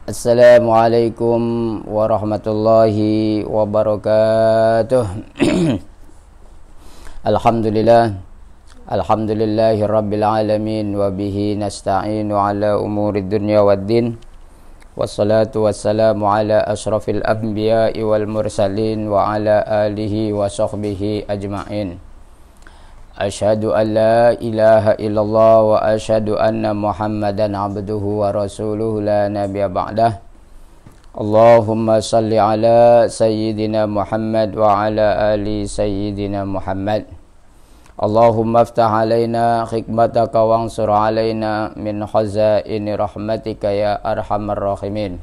Assalamualaikum warahmatullahi wabarakatuh. Alhamdulillah, alhamdulillahi rabbil alamin, wa bihi nasta'inu ala umuri dunya waddin. Wassalatu wassalamu ala ashrafil anbiya'i wal mursalin wa ala alihi wa sahbihi ajma'in. Asyhadu an la ilaha illallah wa asyhadu anna Muhammadan abduhu wa rasuluhu la nabiyya ba'dah. Allahumma salli ala sayyidina Muhammad wa ala ali sayyidina Muhammad. Allahumma aftah alaina hikmataka wansur alaina min khazaini rahmatika ya arhamar rahimin.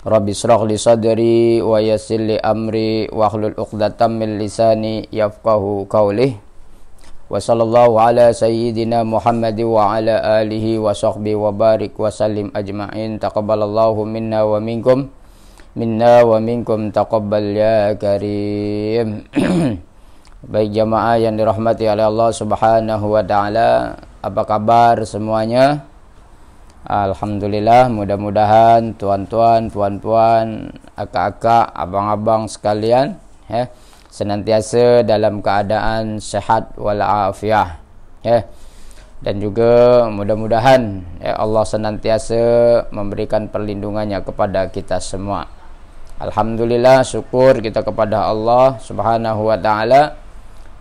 Rabbi shrah li sadri wa yassir li amri wahlul 'uqdatam min lisani yafqahu qawli. Wa sallallahu ala sayyidina Muhammad wa ala alihi wa sahbihi wa barik wa sallim ajma'in. Taqabbalallahu minna wa minkum taqabbal ya karim. Baik jamaah yang dirahmati oleh Allah Subhanahu wa taala, apa kabar semuanya? Alhamdulillah, mudah-mudahan tuan-tuan, puan-puan, akak-akak, abang-abang sekalian senantiasa dalam keadaan sehat walafiat, dan juga mudah-mudahan Allah senantiasa memberikan perlindungannya kepada kita semua. Alhamdulillah, syukur kita kepada Allah Subhanahu wa taala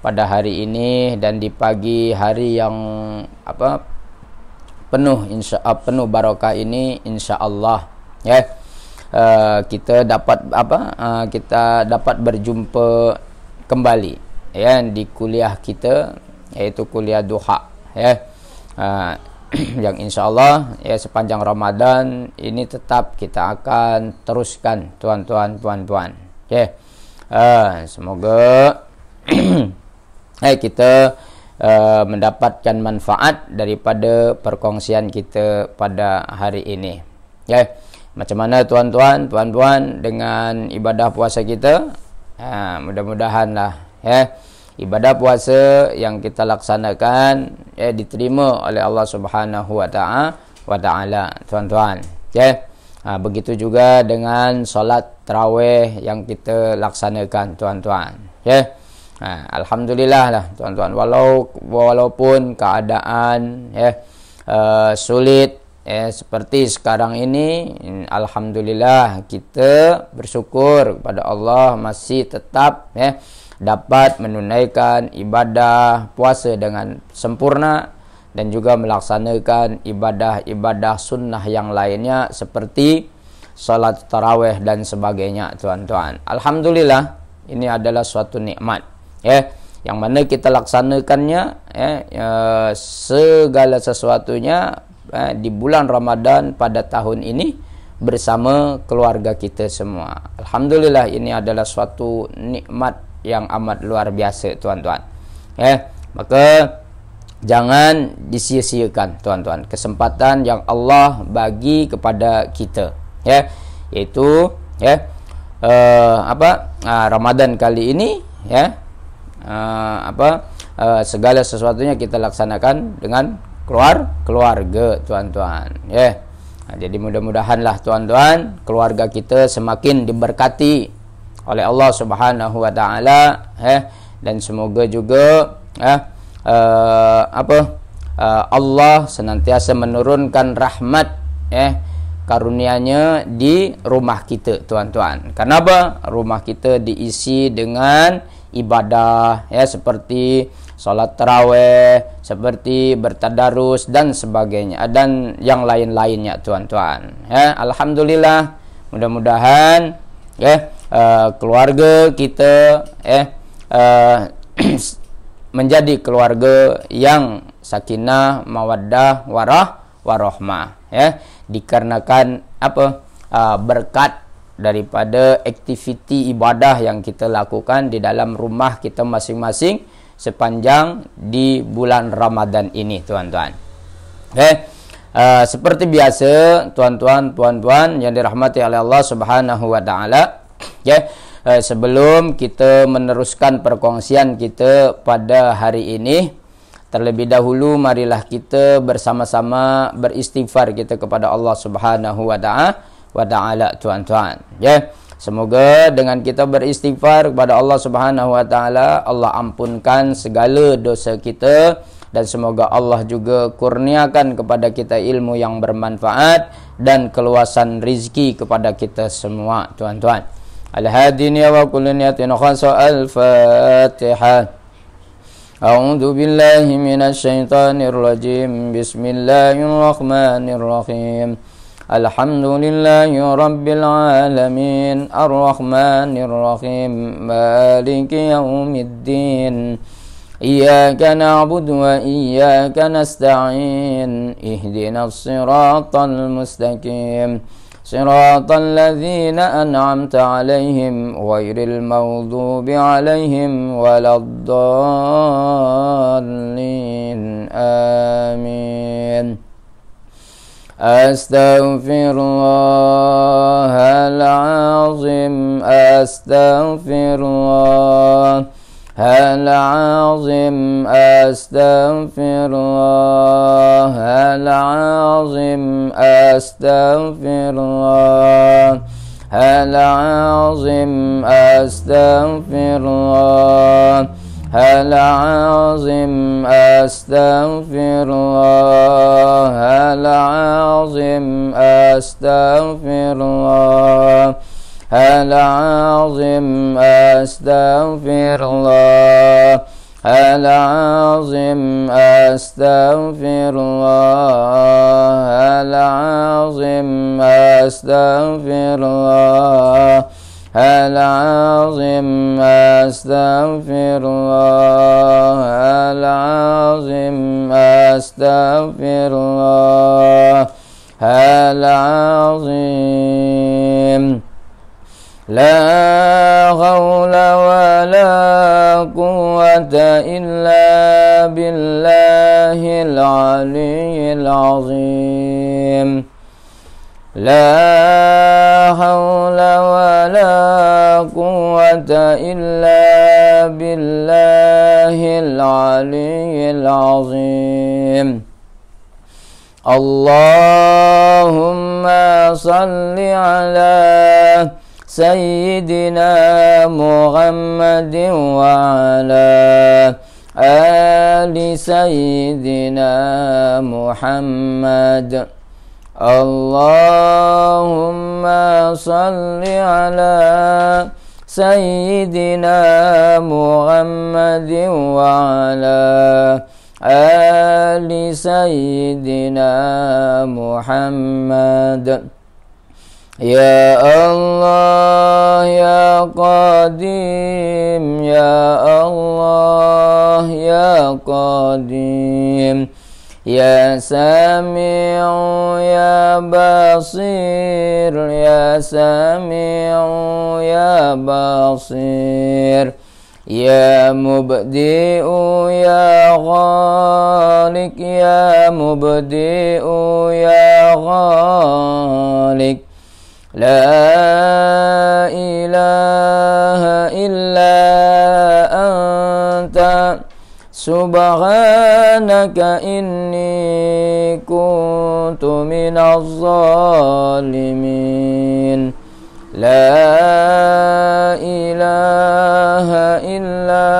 pada hari ini dan di pagi hari yang penuh barakah ini, insyaallah kita dapat berjumpa kembali di kuliah kita, yaitu kuliah duha yang insyaallah sepanjang Ramadan ini tetap kita akan teruskan, tuan-tuan, puan-puan. Semoga kita mendapatkan manfaat daripada perkongsian kita pada hari ini. Macam mana tuan-tuan, puan-puan dengan ibadah puasa kita? Mudah-mudahanlah ibadah puasa yang kita laksanakan diterima oleh Allah Subhanahu wa taala, tuan-tuan. Begitu juga dengan solat tarawih yang kita laksanakan, tuan-tuan. Alhamdulillah lah, tuan-tuan, walaupun keadaan sulit seperti sekarang ini, alhamdulillah kita bersyukur kepada Allah masih tetap dapat menunaikan ibadah puasa dengan sempurna dan juga melaksanakan ibadah-ibadah sunnah yang lainnya seperti salat tarawih dan sebagainya, tuan-tuan. Alhamdulillah, ini adalah suatu nikmat yang mana kita laksanakannya segala sesuatunya di bulan Ramadan pada tahun ini bersama keluarga kita semua. Alhamdulillah, ini adalah suatu nikmat yang amat luar biasa, tuan-tuan. Maka jangan disia-siakan, tuan-tuan, kesempatan yang Allah bagi kepada kita, yaitu Ramadan kali ini, segala sesuatunya kita laksanakan dengan keluarga, tuan-tuan. Jadi mudah-mudahanlah, tuan-tuan, keluarga kita semakin diberkati oleh Allah Subhanahu wa taala, dan semoga juga Allah senantiasa menurunkan rahmat karunia-Nya di rumah kita, tuan-tuan. Kenapa? Rumah kita diisi dengan ibadah seperti salat tarawih, seperti bertadarus dan sebagainya, dan yang lain-lainnya, tuan-tuan. Alhamdulillah, mudah-mudahan keluarga kita menjadi keluarga yang sakinah, mawaddah, warahmah, dikarenakan berkat daripada aktiviti ibadah yang kita lakukan di dalam rumah kita masing-masing sepanjang di bulan Ramadan ini, tuan-tuan. Seperti biasa, tuan-tuan, puan-puan yang dirahmati oleh Allah Subhanahu wa taala, sebelum kita meneruskan perkongsian kita pada hari ini, Terlebih dahulu marilah kita bersama-sama beristighfar kita kepada Allah Subhanahu wa taala tuan-tuan. Ya. Semoga dengan kita beristighfar kepada Allah Subhanahu wa taala, Allah ampunkan segala dosa kita, dan semoga Allah juga kurniakan kepada kita ilmu yang bermanfaat dan keluasan rizki kepada kita semua tuan-tuan. Al-hadini wa kullu niyatin khassa al-Fatihah. A'udzu billahi minasy syaithanir rajim. Bismillahirrahmanirrahim. Alhamdulillahi rabbil alamin. Ar-rahmanir rahim. Maliki yaumiddin. Iyyaka na'budu wa iyyaka nasta'in. Ihdinas siratal mustaqim. Siratal ladzina an'amta 'alaihim ghairil maghdubi 'alaihim waladdallin. Amin. Astaghfirullahalazim. Astaghfirullahalazim. Astaghfirullahalazim. Astaghfirullahalazim. Astaghfirullahalazim. Astaghfirullahalazim. Astaghfirullahalazim. Astaghfirullahalazim. Astaghfirullahalazim. Astaghfirullahalazim. Astaghfirullahalazim. Astaghfirullahalazim. La haula wa la quwwata illa billahil aliyyil azim. La haula wa la quwwata illa billahil aliyyil azim. Allahumma salli ala Sayyidina Muhammadin wa ala ali Sayyidina Muhammad. Allahumma salli ala Sayyidina Muhammadin wa ala ali Sayyidina Muhammad. Ya Allah ya Qadim, ya Allah ya Qadim, ya Sami'u ya Basir, ya Sami'u ya Basir, ya Mubdi'u ya Khaliq, ya Mubdi'u ya Khaliq. La ilaha illa anta subhanaka inni kuntu minaz zalimin. La ilaha illa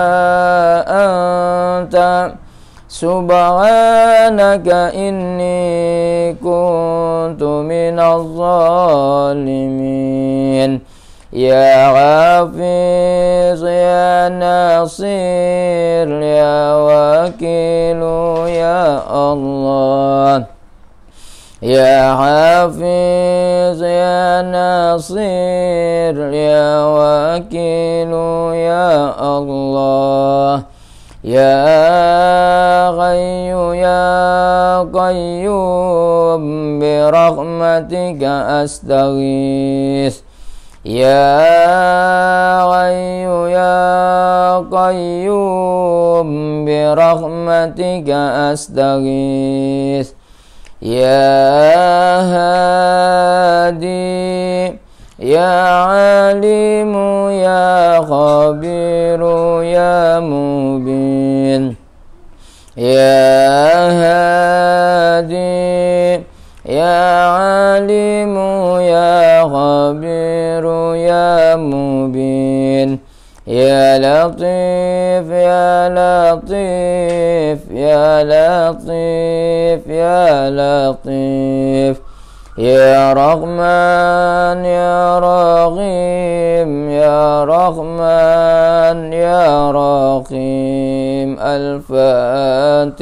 anta subhanaka inni kuntu minaz zalimin. Ya Hafiz ya Nasir ya Wakilu ya Allah. Ya Hafiz ya Nasir ya Wakilu ya Allah. Ya Ghayyu ya Qayyum bi rahmatika astaghith. Ya Ghayyu ya Qayyum bi rahmatika astaghith. Ya Hadi ya Alimu ya Khabiru ya Mubin. ya hadi ya alimu ya khabiru ya mubin ya latif ya latif ya latif ya latif ya Rahman ya Rahim ya Rahman ya Rahim. Al-Fatihah.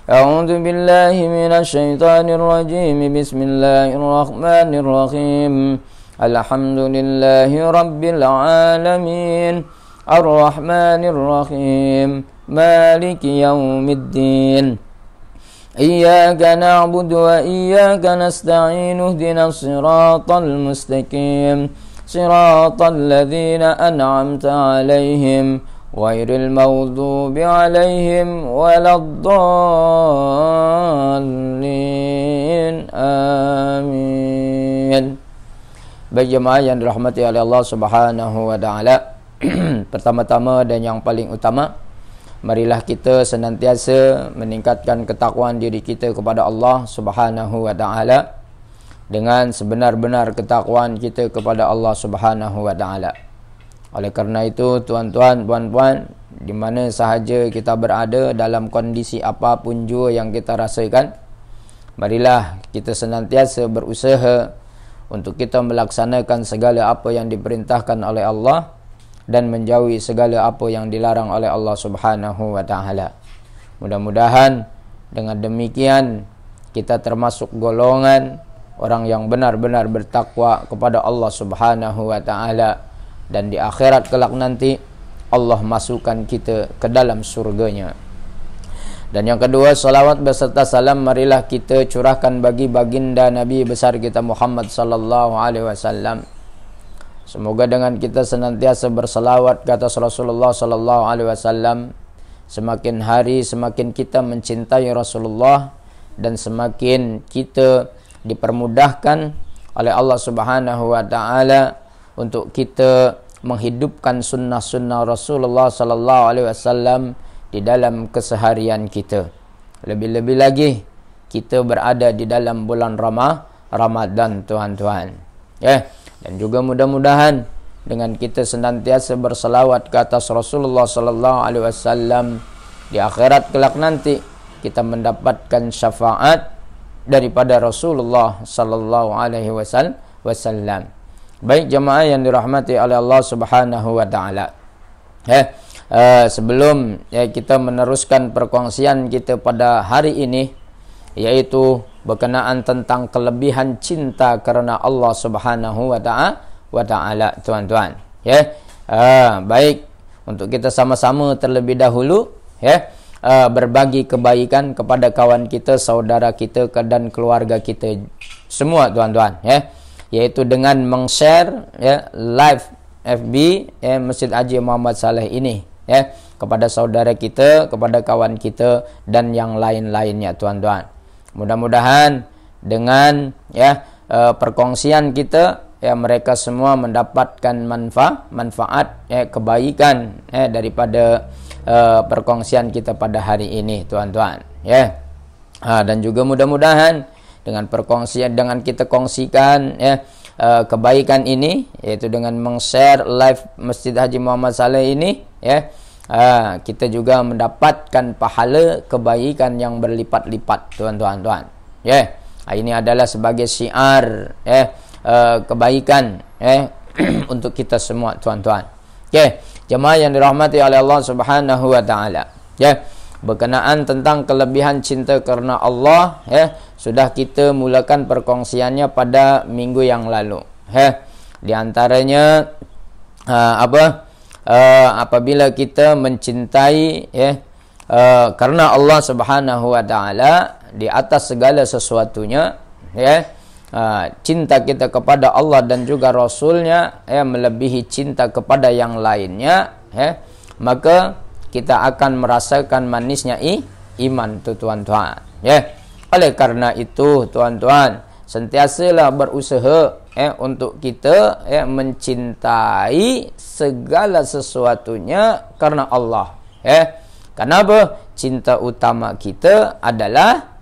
A'udzu billahi minasy syaithanir rajim. Bismillahirrahmanir rahim. Alhamdulillahi rabbil alamin. Ar-Rahmanir rahim. Maliki yaumiddin. Iyyaka na'budu wa iyyaka nasta'in. Ihdinas siratal mustaqim. Siratal ladzina an'amta 'alaihim ghairil maghdubi 'alaihim waladdallin. Amin. Baik jemaah yang dirahmati oleh Allah Subhanahu wa taala. Pertama-tama dan yang paling utama, marilah kita senantiasa meningkatkan ketakwaan diri kita kepada Allah Subhanahu wa taala dengan sebenar-benar ketakwaan kita kepada Allah Subhanahu wa taala. Oleh kerana itu, tuan-tuan, puan-puan, di mana sahaja kita berada dalam kondisi apapun jua yang kita rasakan, marilah kita senantiasa berusaha untuk kita melaksanakan segala apa yang diperintahkan oleh Allah dan menjauhi segala apa yang dilarang oleh Allah Subhanahu wa taala. Mudah-mudahan dengan demikian kita termasuk golongan orang yang benar-benar bertakwa kepada Allah Subhanahu wa taala, dan di akhirat kelak nanti Allah masukkan kita ke dalam surganya. Dan yang kedua, salawat beserta salam marilah kita curahkan bagi baginda Nabi besar kita Muhammad sallallahu alaihi wasallam. Semoga dengan kita senantiasa bersalawat ke atas Rasulullah sallallahu alaihi wasallam, semakin hari semakin kita mencintai Rasulullah dan semakin kita dipermudahkan oleh Allah Subhanahu wa taala untuk kita menghidupkan sunnah-sunnah Rasulullah sallallahu alaihi wasallam di dalam keseharian kita. Lebih-lebih lagi kita berada di dalam bulan Ramadan, tuan-tuan. Dan juga mudah-mudahan dengan kita senantiasa berselawat ke atas Rasulullah sallallahu alaihi wasallam, di akhirat kelak nanti kita mendapatkan syafaat daripada Rasulullah sallallahu alaihi wasallam. Baik jemaah yang dirahmati oleh Allah Subhanahu wa taala. Sebelum kita meneruskan perkongsian kita pada hari ini, yaitu berkenaan tentang kelebihan cinta kerana Allah Subhanahu wa taala, tuan-tuan. Baik, untuk kita sama-sama terlebih dahulu berbagi kebaikan kepada kawan kita, saudara kita dan keluarga kita semua, tuan-tuan, yaitu dengan meng-share live FB Masjid Haji Muhammad Saleh ini kepada saudara kita, kepada kawan kita dan yang lain-lainnya, tuan-tuan. Mudah-mudahan dengan perkongsian kita mereka semua mendapatkan manfaat kebaikan daripada perkongsian kita pada hari ini, tuan-tuan. Dan juga mudah-mudahan dengan perkongsian, dengan kita kongsikan kebaikan ini, yaitu dengan meng-share live Masjid Haji Muhammad Saleh ini, kita juga mendapatkan pahala kebaikan yang berlipat-lipat, tuan-tuan. Ini adalah sebagai syiar kebaikan untuk kita semua, tuan-tuan. Jemaah yang dirahmati oleh Allah Subhanahu wa taala. Berkenaan tentang kelebihan cinta kerana Allah, sudah kita mulakan perkongsiannya pada minggu yang lalu. Di antaranya apabila kita mencintai karena Allah Subhanahu wa taala di atas segala sesuatunya, cinta kita kepada Allah dan juga Rasulnya melebihi cinta kepada yang lainnya, maka kita akan merasakan manisnya iman, tuan-tuan. Oleh karena itu, tuan-tuan, sentiasalah berusaha untuk kita mencintai segala sesuatunya karena Allah. Kenapa? Cinta utama kita adalah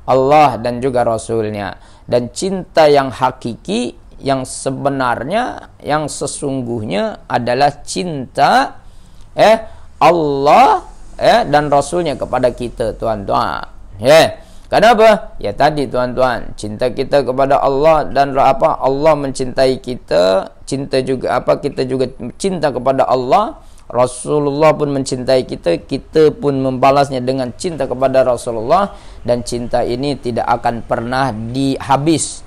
Allah dan juga Rasulnya. Dan cinta yang hakiki, yang sebenarnya, yang sesungguhnya adalah cinta Allah dan Rasulnya kepada kita, tuan-tuan. Kenapa? Ya tadi, tuan-tuan, cinta kita kepada Allah dan Allah mencintai kita, kita juga cinta kepada Allah, Rasulullah pun mencintai kita, kita pun membalasnya dengan cinta kepada Rasulullah, dan cinta ini tidak akan pernah dihabis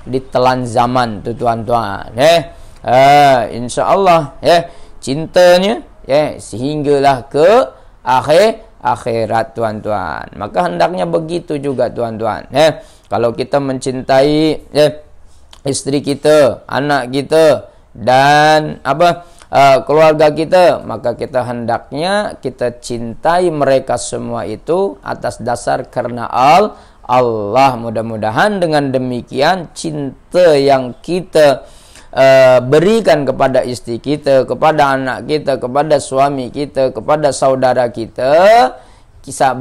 ditelan zaman, tuan-tuan. Insyaallah cintanya sehinggalah ke akhirat, tuan-tuan. Maka hendaknya begitu juga, tuan-tuan. Kalau kita mencintai istri kita, anak kita, dan keluarga kita, maka kita hendaknya kita cintai mereka semua itu atas dasar karena Allah. Mudah-mudahan dengan demikian cinta yang kita berikan kepada istri kita, kepada anak kita, kepada suami kita, kepada saudara kita,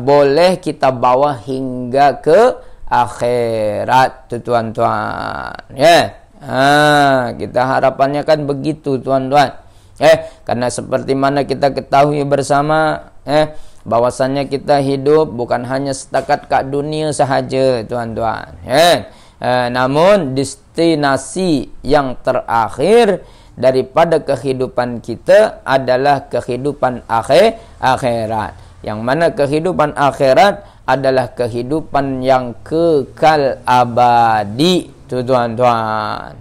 boleh kita bawa hingga ke akhirat, tuan-tuan. Kita harapannya kan begitu, tuan-tuan. Karena seperti mana kita ketahui bersama, bahwasannya kita hidup bukan hanya setakat kat dunia sahaja, tuan-tuan. Namun destinasi yang terakhir daripada kehidupan kita adalah kehidupan akhirat. Yang mana kehidupan akhirat adalah kehidupan yang kekal abadi, tuan-tuan.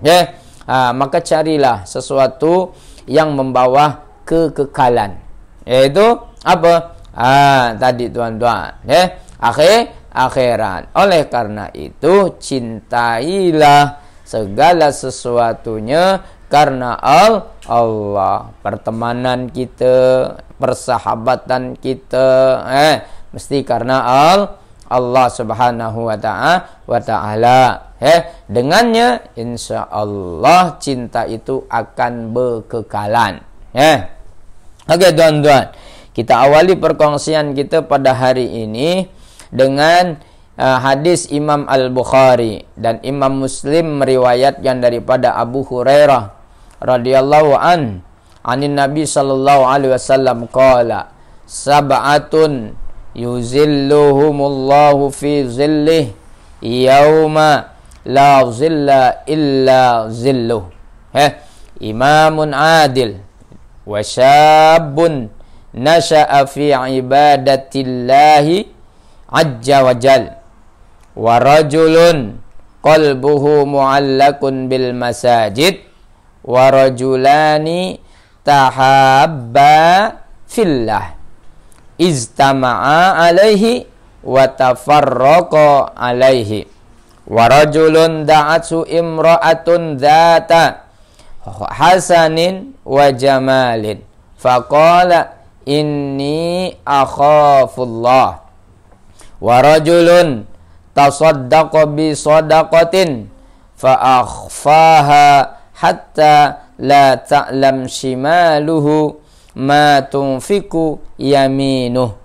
Maka carilah sesuatu yang membawa kekekalan, yaitu apa? Tadi, tuan-tuan, akhirat. Oleh karena itu, cintailah segala sesuatunya karena Allah. Pertemanan kita, persahabatan kita, mesti karena Allah Subhanahu wa ta'ala. Dengannya insya Allah cinta itu akan berkekalan. Oke, tuan-tuan, kita awali perkongsian kita pada hari ini dengan hadis Imam Al-Bukhari dan Imam Muslim meriwayatkan daripada Abu Hurairah radhiyallahu anin Nabi sallallahu alaihi wasallam qala sab'atun yuzilluhumullahu fi zillih yauma la zilla illa zilluh. Imamun adil wa syabun nasha'a fi ibadatillahi azza wa jal wa rajulun qalbuhu mu'allakun bil masajid wa rajulani tahabba fillah iztama'a alaihi wa tafarraqa alaihi wa rajulun da'atsu imra'atun dhata hasanin wa jamalin faqala inni akhafullah wa rajulun tasaddaqa bi sadaqatin fa akhfaha hatta la ta'lam shimaluhu ma tunfiku yaminuh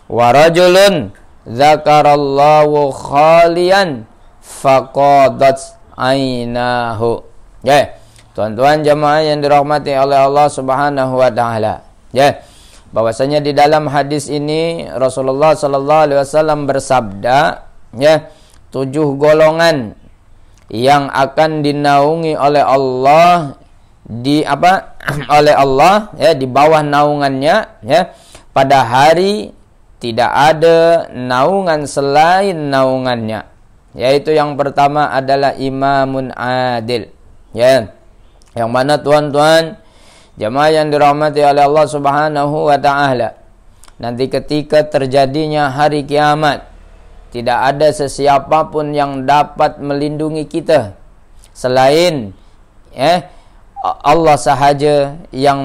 wa rajulun dzakarallahu khalian faqadat ainahu. Tuan-tuan jemaah yang dirahmati oleh Allah Subhanahu wa taala. Bahwasanya di dalam hadis ini Rasulullah sallallahu alaihi wasallam bersabda, 7 golongan yang akan dinaungi oleh Allah oleh Allah di bawah naungannya pada hari tidak ada naungan selain naungannya, yaitu yang pertama adalah imamun adil, yang mana, tuan-tuan jemaah yang dirahmati oleh Allah Subhanahu wa taala, nanti ketika terjadinya hari kiamat tidak ada sesiapa pun yang dapat melindungi kita selain Allah sahaja yang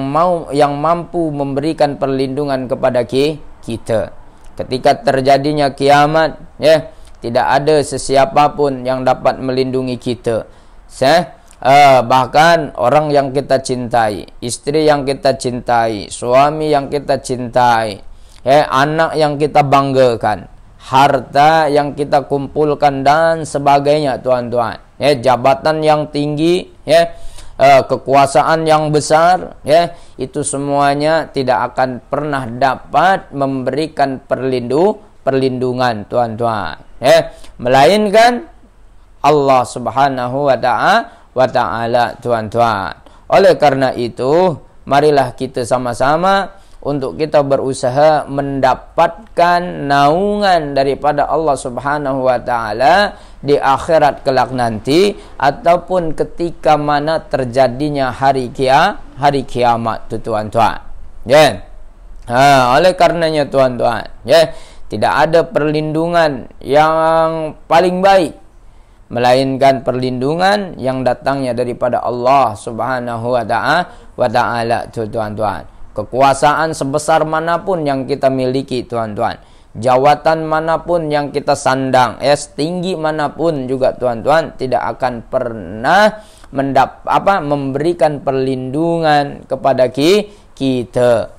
mampu memberikan perlindungan kepada kita. Ketika terjadinya kiamat, tidak ada sesiapa pun yang dapat melindungi kita. Bahkan orang yang kita cintai, istri yang kita cintai, suami yang kita cintai, anak yang kita banggakan, harta yang kita kumpulkan dan sebagainya, tuan-tuan. Jabatan yang tinggi, kekuasaan yang besar, itu semuanya tidak akan pernah dapat memberikan perlindungan, tuan-tuan. Melainkan Allah Subhanahu wa Ta'ala, tuan-tuan. Oleh karena itu, marilah kita sama-sama untuk kita berusaha mendapatkan naungan daripada Allah Subhanahu wa Ta'ala di akhirat kelak nanti, ataupun ketika mana terjadinya hari kiamat, tuan-tuan. Oleh karenanya, tuan-tuan, tidak ada perlindungan yang paling baik melainkan perlindungan yang datangnya daripada Allah Subhanahu wa Ta'ala, tuan-tuan. Kekuasaan sebesar manapun yang kita miliki, tuan-tuan, jawatan manapun yang kita sandang, setinggi manapun juga, tuan-tuan, tidak akan pernah memberikan perlindungan kepada kita.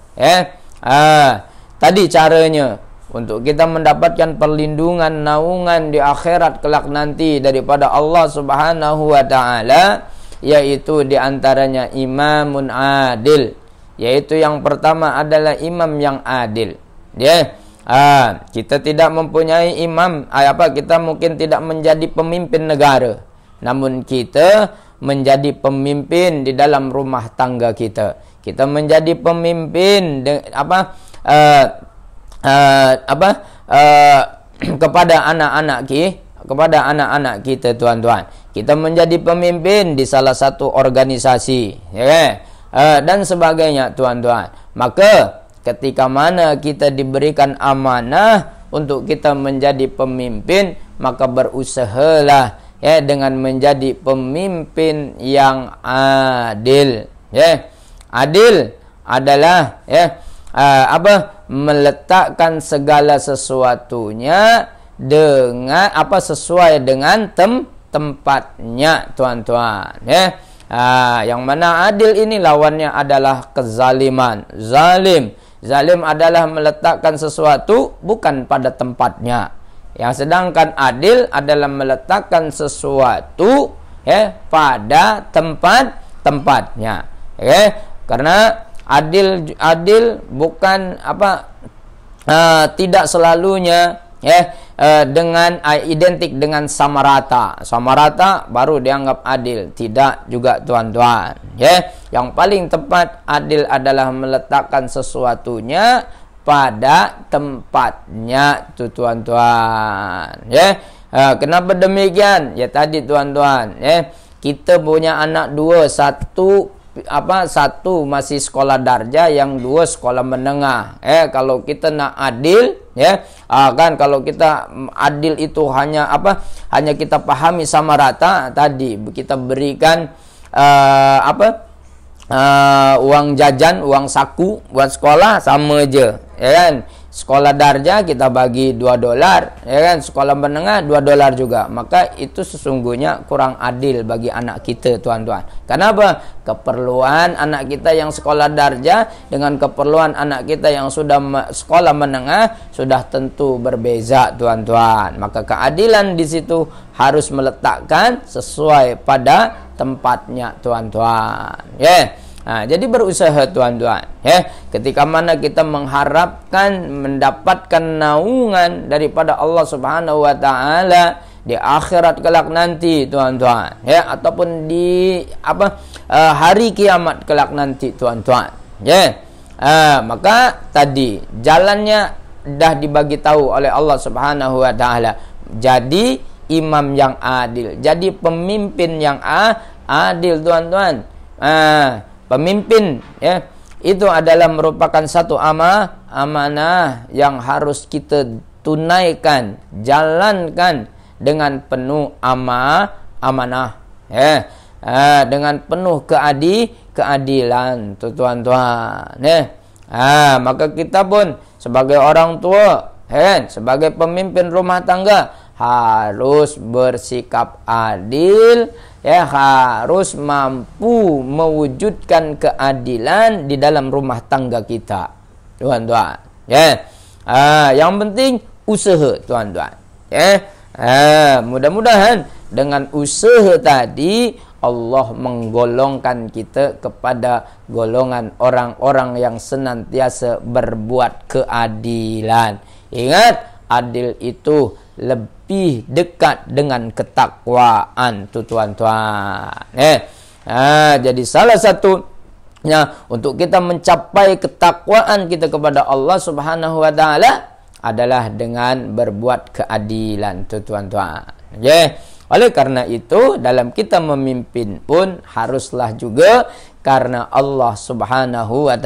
Tadi caranya untuk kita mendapatkan perlindungan, naungan di akhirat kelak nanti daripada Allah Subhanahu wa Ta'ala, yaitu diantaranya imamun adil, yaitu yang pertama adalah imam yang adil. Kita tidak mempunyai imam, kita mungkin tidak menjadi pemimpin negara, namun kita menjadi pemimpin di dalam rumah tangga kita. Kita menjadi pemimpin kepada anak-anak kita, tuan-tuan. Kita menjadi pemimpin di salah satu organisasi, dan sebagainya, tuan-tuan. Maka ketika mana kita diberikan amanah untuk kita menjadi pemimpin, maka berusahalah dengan menjadi pemimpin yang adil. Adil adalah meletakkan segala sesuatunya dengan sesuai dengan tempatnya, tuan-tuan. Yang mana adil ini lawannya adalah kezaliman. Zalim adalah meletakkan sesuatu bukan pada tempatnya. Yang sedangkan adil adalah meletakkan sesuatu pada tempatnya. Karena adil bukan tidak selalunya dengan identik dengan sama rata. Sama rata baru dianggap adil. Tidak juga, tuan-tuan. Yang paling tepat adil adalah meletakkan sesuatunya pada tempatnya, tuan-tuan. Kenapa demikian? Tadi, tuan-tuan, kita punya anak dua, satu masih sekolah darjah, yang dua sekolah menengah. Kalau kita nak adil, kalau kita adil itu hanya kita pahami sama rata, tadi kita berikan uang jajan, uang saku buat sekolah, sama aja, Sekolah darjah kita bagi $2, Sekolah menengah $2 juga. Maka itu sesungguhnya kurang adil bagi anak kita, tuan-tuan. Kenapa? Keperluan anak kita yang sekolah darjah dengan keperluan anak kita yang sudah sekolah menengah sudah tentu berbeza, tuan-tuan. Maka keadilan di situ harus meletakkan sesuai pada tempatnya, tuan-tuan. Jadi berusaha, tuan-tuan, ketika mana kita mengharapkan mendapatkan naungan daripada Allah Subhanahu wa Ta'ala di akhirat kelak nanti, tuan-tuan, ataupun di hari kiamat kelak nanti, tuan-tuan, maka tadi jalannya dah dibagi tahu oleh Allah Subhanahu wa Ta'ala. Jadi imam yang adil, jadi pemimpin yang adil, tuan-tuan. Pemimpin, itu adalah merupakan satu amanah yang harus kita tunaikan, jalankan dengan penuh amanah, dengan penuh keadilan, tuan-tuan. Maka kita pun sebagai orang tua, sebagai pemimpin rumah tangga, harus bersikap adil, harus mampu mewujudkan keadilan di dalam rumah tangga kita, tuan-tuan. Yang penting usaha, tuan-tuan. Mudah-mudahan dengan usaha tadi Allah menggolongkan kita kepada golongan orang-orang yang senantiasa berbuat keadilan. Ingat, adil itu lebih dekat dengan ketakwaan, tuan-tuan. Jadi salah satunya untuk kita mencapai ketakwaan kita kepada Allah Subhanahu wa taala adalah dengan berbuat keadilan, tuan-tuan. Oleh karena itu, dalam kita memimpin pun haruslah juga karena Allah Subhanahu wa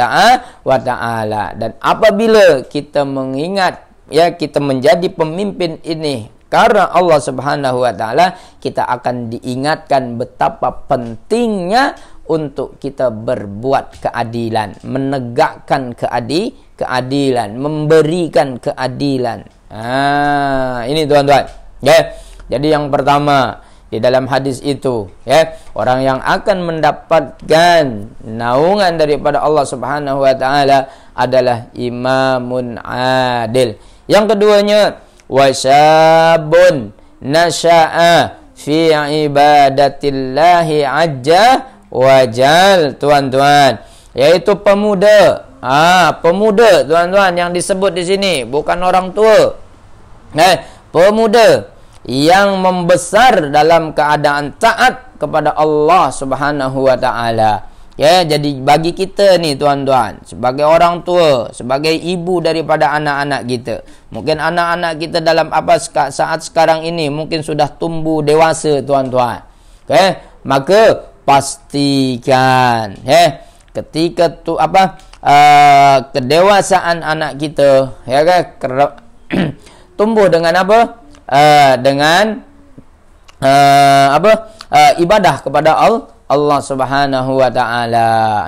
taala. Dan apabila kita mengingat kita menjadi pemimpin ini karena Allah Subhanahu wa taala, kita akan diingatkan betapa pentingnya untuk kita berbuat keadilan, menegakkan keadilan, memberikan keadilan. Ini tuan-tuan. Jadi yang pertama di dalam hadis itu, orang yang akan mendapatkan naungan daripada Allah Subhanahu wa taala adalah imamun adil. Yang keduanya, wasyabun nasya'a fi ibadatillahi ajja wajal, tuan-tuan, yaitu pemuda. Pemuda, tuan-tuan, yang disebut di sini bukan orang tua. Pemuda yang membesar dalam keadaan taat kepada Allah Subhanahu wa taala. Jadi bagi kita ni, tuan-tuan, sebagai orang tua, sebagai ibu daripada anak-anak kita, mungkin anak-anak kita dalam saat sekarang ini mungkin sudah tumbuh dewasa, tuan-tuan. Maka pastikan ketika kedewasaan anak kita tumbuh dengan ibadah kepada Allah Subhanahu wa taala.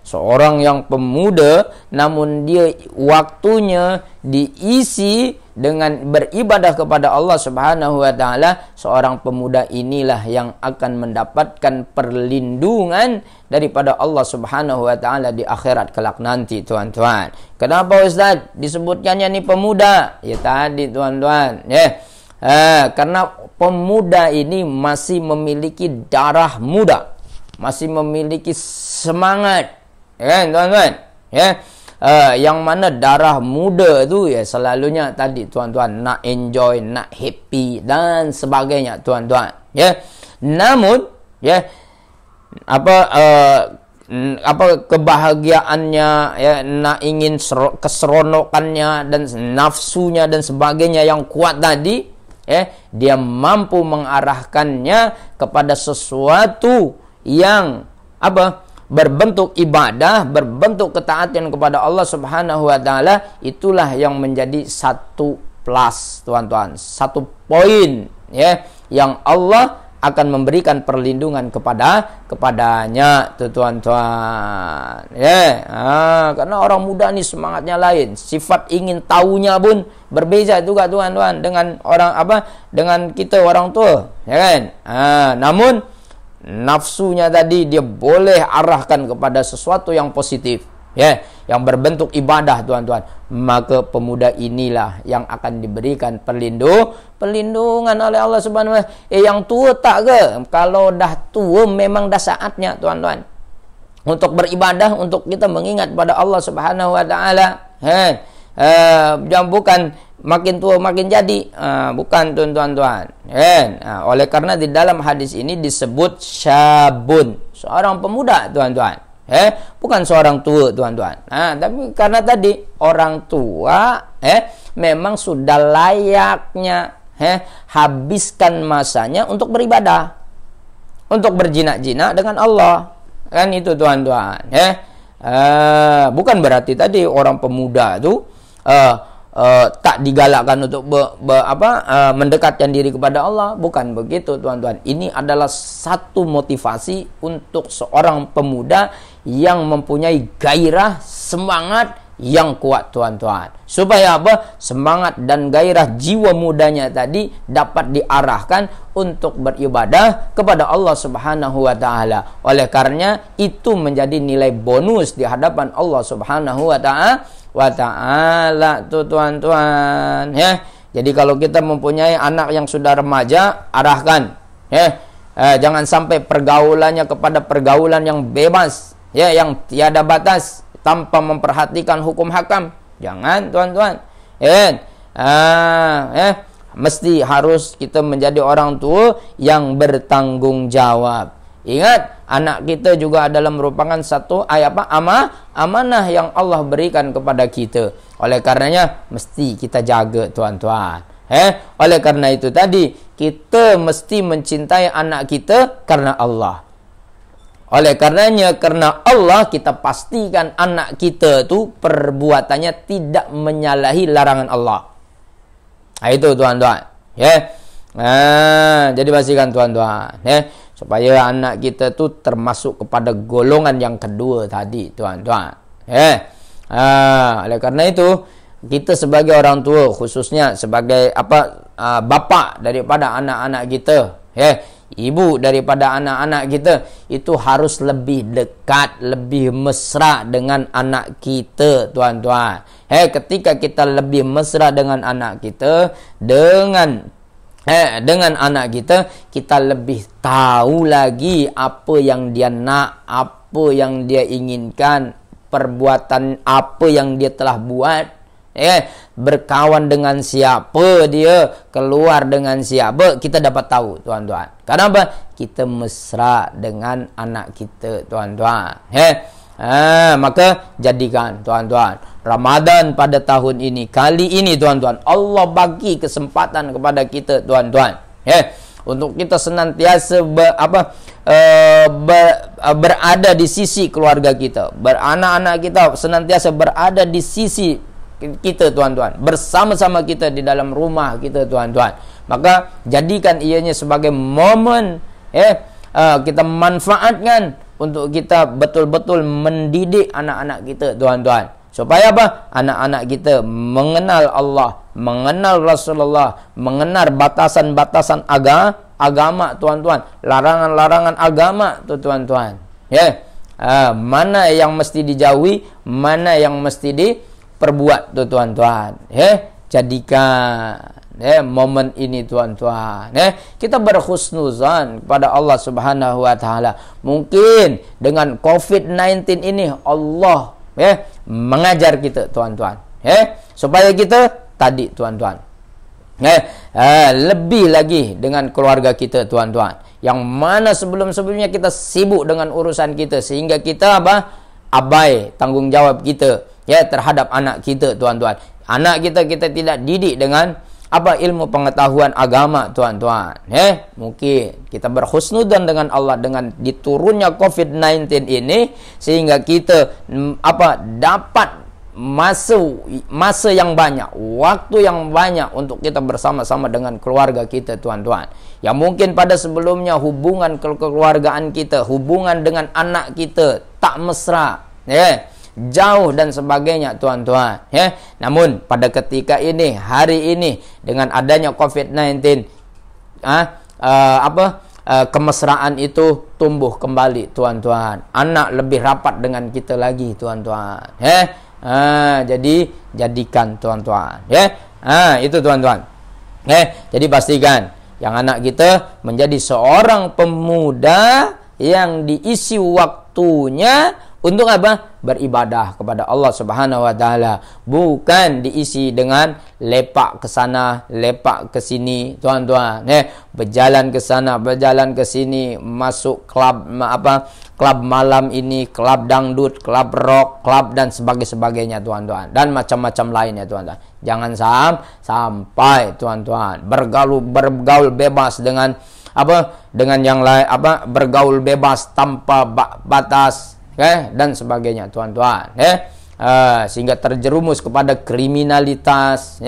Seorang yang pemuda namun dia waktunya diisi dengan beribadah kepada Allah Subhanahu wa taala, seorang pemuda inilah yang akan mendapatkan perlindungan daripada Allah Subhanahu wa taala di akhirat kelak nanti, tuan-tuan. Kenapa Ustaz disebutkannya ni pemuda? Ya tadi, tuan-tuan, karena pemuda ini masih memiliki darah muda, masih memiliki semangat, tuan-tuan. Yang mana darah muda tu selalunya tadi, tuan-tuan, nak enjoy, nak happy dan sebagainya, tuan-tuan. Namun kebahagiaannya, nak ingin keseronokannya dan nafsunya dan sebagainya yang kuat tadi, dia mampu mengarahkannya kepada sesuatu yang berbentuk ibadah, berbentuk ketaatan kepada Allah Subhanahu wa taala. Itulah yang menjadi satu plus, tuan-tuan, satu poin yang Allah akan memberikan perlindungan kepadanya, tuan-tuan. Karena orang muda ni semangatnya lain, sifat ingin tahunya pun berbeza juga, tuan-tuan, dengan dengan kita orang tua, namun nafsunya tadi dia boleh arahkan kepada sesuatu yang positif, yang berbentuk ibadah, tuan-tuan. Maka pemuda inilah yang akan diberikan perlindungan oleh Allah Subhanahu wa taala. Yang tua tak ke? Kalau dah tua memang dah saatnya, tuan-tuan, untuk beribadah, untuk kita mengingat pada Allah Subhanahu wa taala. Jangan bukan makin tua makin jadi, bukan, tuan-tuan. Oleh karena di dalam hadis ini disebut syabun, seorang pemuda, tuan-tuan. Bukan seorang tua, tuan-tuan. Tapi karena tadi orang tua memang sudah layaknya habiskan masanya untuk beribadah, untuk berjinak-jinak dengan Allah, kan itu, tuan-tuan. Bukan berarti tadi orang pemuda itu tak digalakkan untuk mendekatkan diri kepada Allah. Bukan begitu, tuan-tuan. Ini adalah satu motivasi untuk seorang pemuda yang mempunyai gairah, semangat yang kuat, tuan-tuan. Supaya semangat dan gairah jiwa mudanya tadi dapat diarahkan untuk beribadah kepada Allah Subhanahu wa taala. Oleh karenanya itu menjadi nilai bonus di hadapan Allah Subhanahu wa wa taala tuh tuan-tuan ya. Jadi kalau kita mempunyai anak yang sudah remaja, arahkan ya. Jangan sampai pergaulannya kepada pergaulan yang bebas ya, yang tiada batas tanpa memperhatikan hukum hakam. Jangan tuan-tuan. Mesti harus kita menjadi orang tua yang bertanggung jawab. Ingat, anak kita juga adalah merupakan satu amanah yang Allah berikan kepada kita. Oleh karenanya mesti kita jaga tuan-tuan. Oleh karena itu tadi kita mesti mencintai anak kita karena Allah. Oleh karenanya karena Allah kita pastikan anak kita tu perbuatannya tidak menyalahi larangan Allah. Itu tuan-tuan. Jadi pastikan tuan-tuan supaya anak kita tu termasuk kepada golongan yang kedua tadi tuan-tuan. Oleh karena itu kita sebagai orang tua, khususnya sebagai bapa daripada anak-anak kita, ibu daripada anak-anak kita, itu harus lebih dekat, lebih mesra dengan anak kita tuan-tuan. Ketika kita lebih mesra dengan anak kita, dengan anak kita, kita lebih tahu lagi apa yang dia nak, apa yang dia inginkan, perbuatan apa yang dia telah buat. Berkawan dengan siapa dia, keluar dengan siapa, kita dapat tahu tuan-tuan. Kenapa? Kita mesra dengan anak kita tuan-tuan. Maka jadikan tuan-tuan Ramadan pada tahun ini, kali ini tuan-tuan, Allah bagi kesempatan kepada kita tuan-tuan untuk kita senantiasa berada di sisi keluarga kita, beranak-anak kita senantiasa berada di sisi kita tuan-tuan, bersama-sama kita di dalam rumah kita tuan-tuan. Maka jadikan ianya sebagai momen kita manfaatkan untuk kita betul-betul mendidik anak-anak kita tuan-tuan, supaya anak-anak kita mengenal Allah, mengenal Rasulullah, mengenal batasan-batasan agama tuan-tuan, larangan-larangan agama tuan-tuan. Mana yang mesti dijauhi, mana yang mesti diperbuat tuan-tuan. Jadikan momen ini tuan-tuan, kita berhusnuzan kepada Allah Subhanahu wa taala. Mungkin dengan COVID-19 ini Allah mengajar kita tuan-tuan, supaya kita tadi tuan-tuan lebih lagi dengan keluarga kita tuan-tuan, yang mana sebelum-sebelumnya kita sibuk dengan urusan kita, sehingga kita abai tanggung jawab kita terhadap anak kita tuan-tuan. Anak kita tidak didik dengan ilmu pengetahuan agama tuan-tuan. Mungkin kita berhusnudzan dengan Allah dengan diturunnya COVID-19 ini, sehingga kita dapat masa yang banyak, waktu yang banyak untuk kita bersama-sama dengan keluarga kita tuan-tuan. Yang mungkin pada sebelumnya hubungan kekeluargaan kita, hubungan dengan anak kita tak mesra, jauh dan sebagainya tuan-tuan. Namun pada ketika ini, hari ini, dengan adanya COVID-19, kemesraan itu tumbuh kembali tuan-tuan. Anak lebih rapat dengan kita lagi tuan-tuan. Jadi jadikan tuan-tuan. Itu tuan-tuan. Jadi pastikan yang anak kita menjadi seorang pemuda yang diisi waktunya untuk beribadah kepada Allah Subhanahu wa taala, bukan diisi dengan lepak ke sana, lepak ke sini tuan-tuan. Berjalan ke sana, berjalan ke sini, masuk klub klub malam ini, klub dangdut, klub rock, klub dan sebagainya tuan-tuan, dan macam-macam lainnya tuan-tuan. Jangan sampai tuan-tuan bergaul bebas dengan dengan yang lain, bergaul bebas tanpa batas dan sebagainya tuan-tuan, sehingga terjerumus kepada kriminalitas,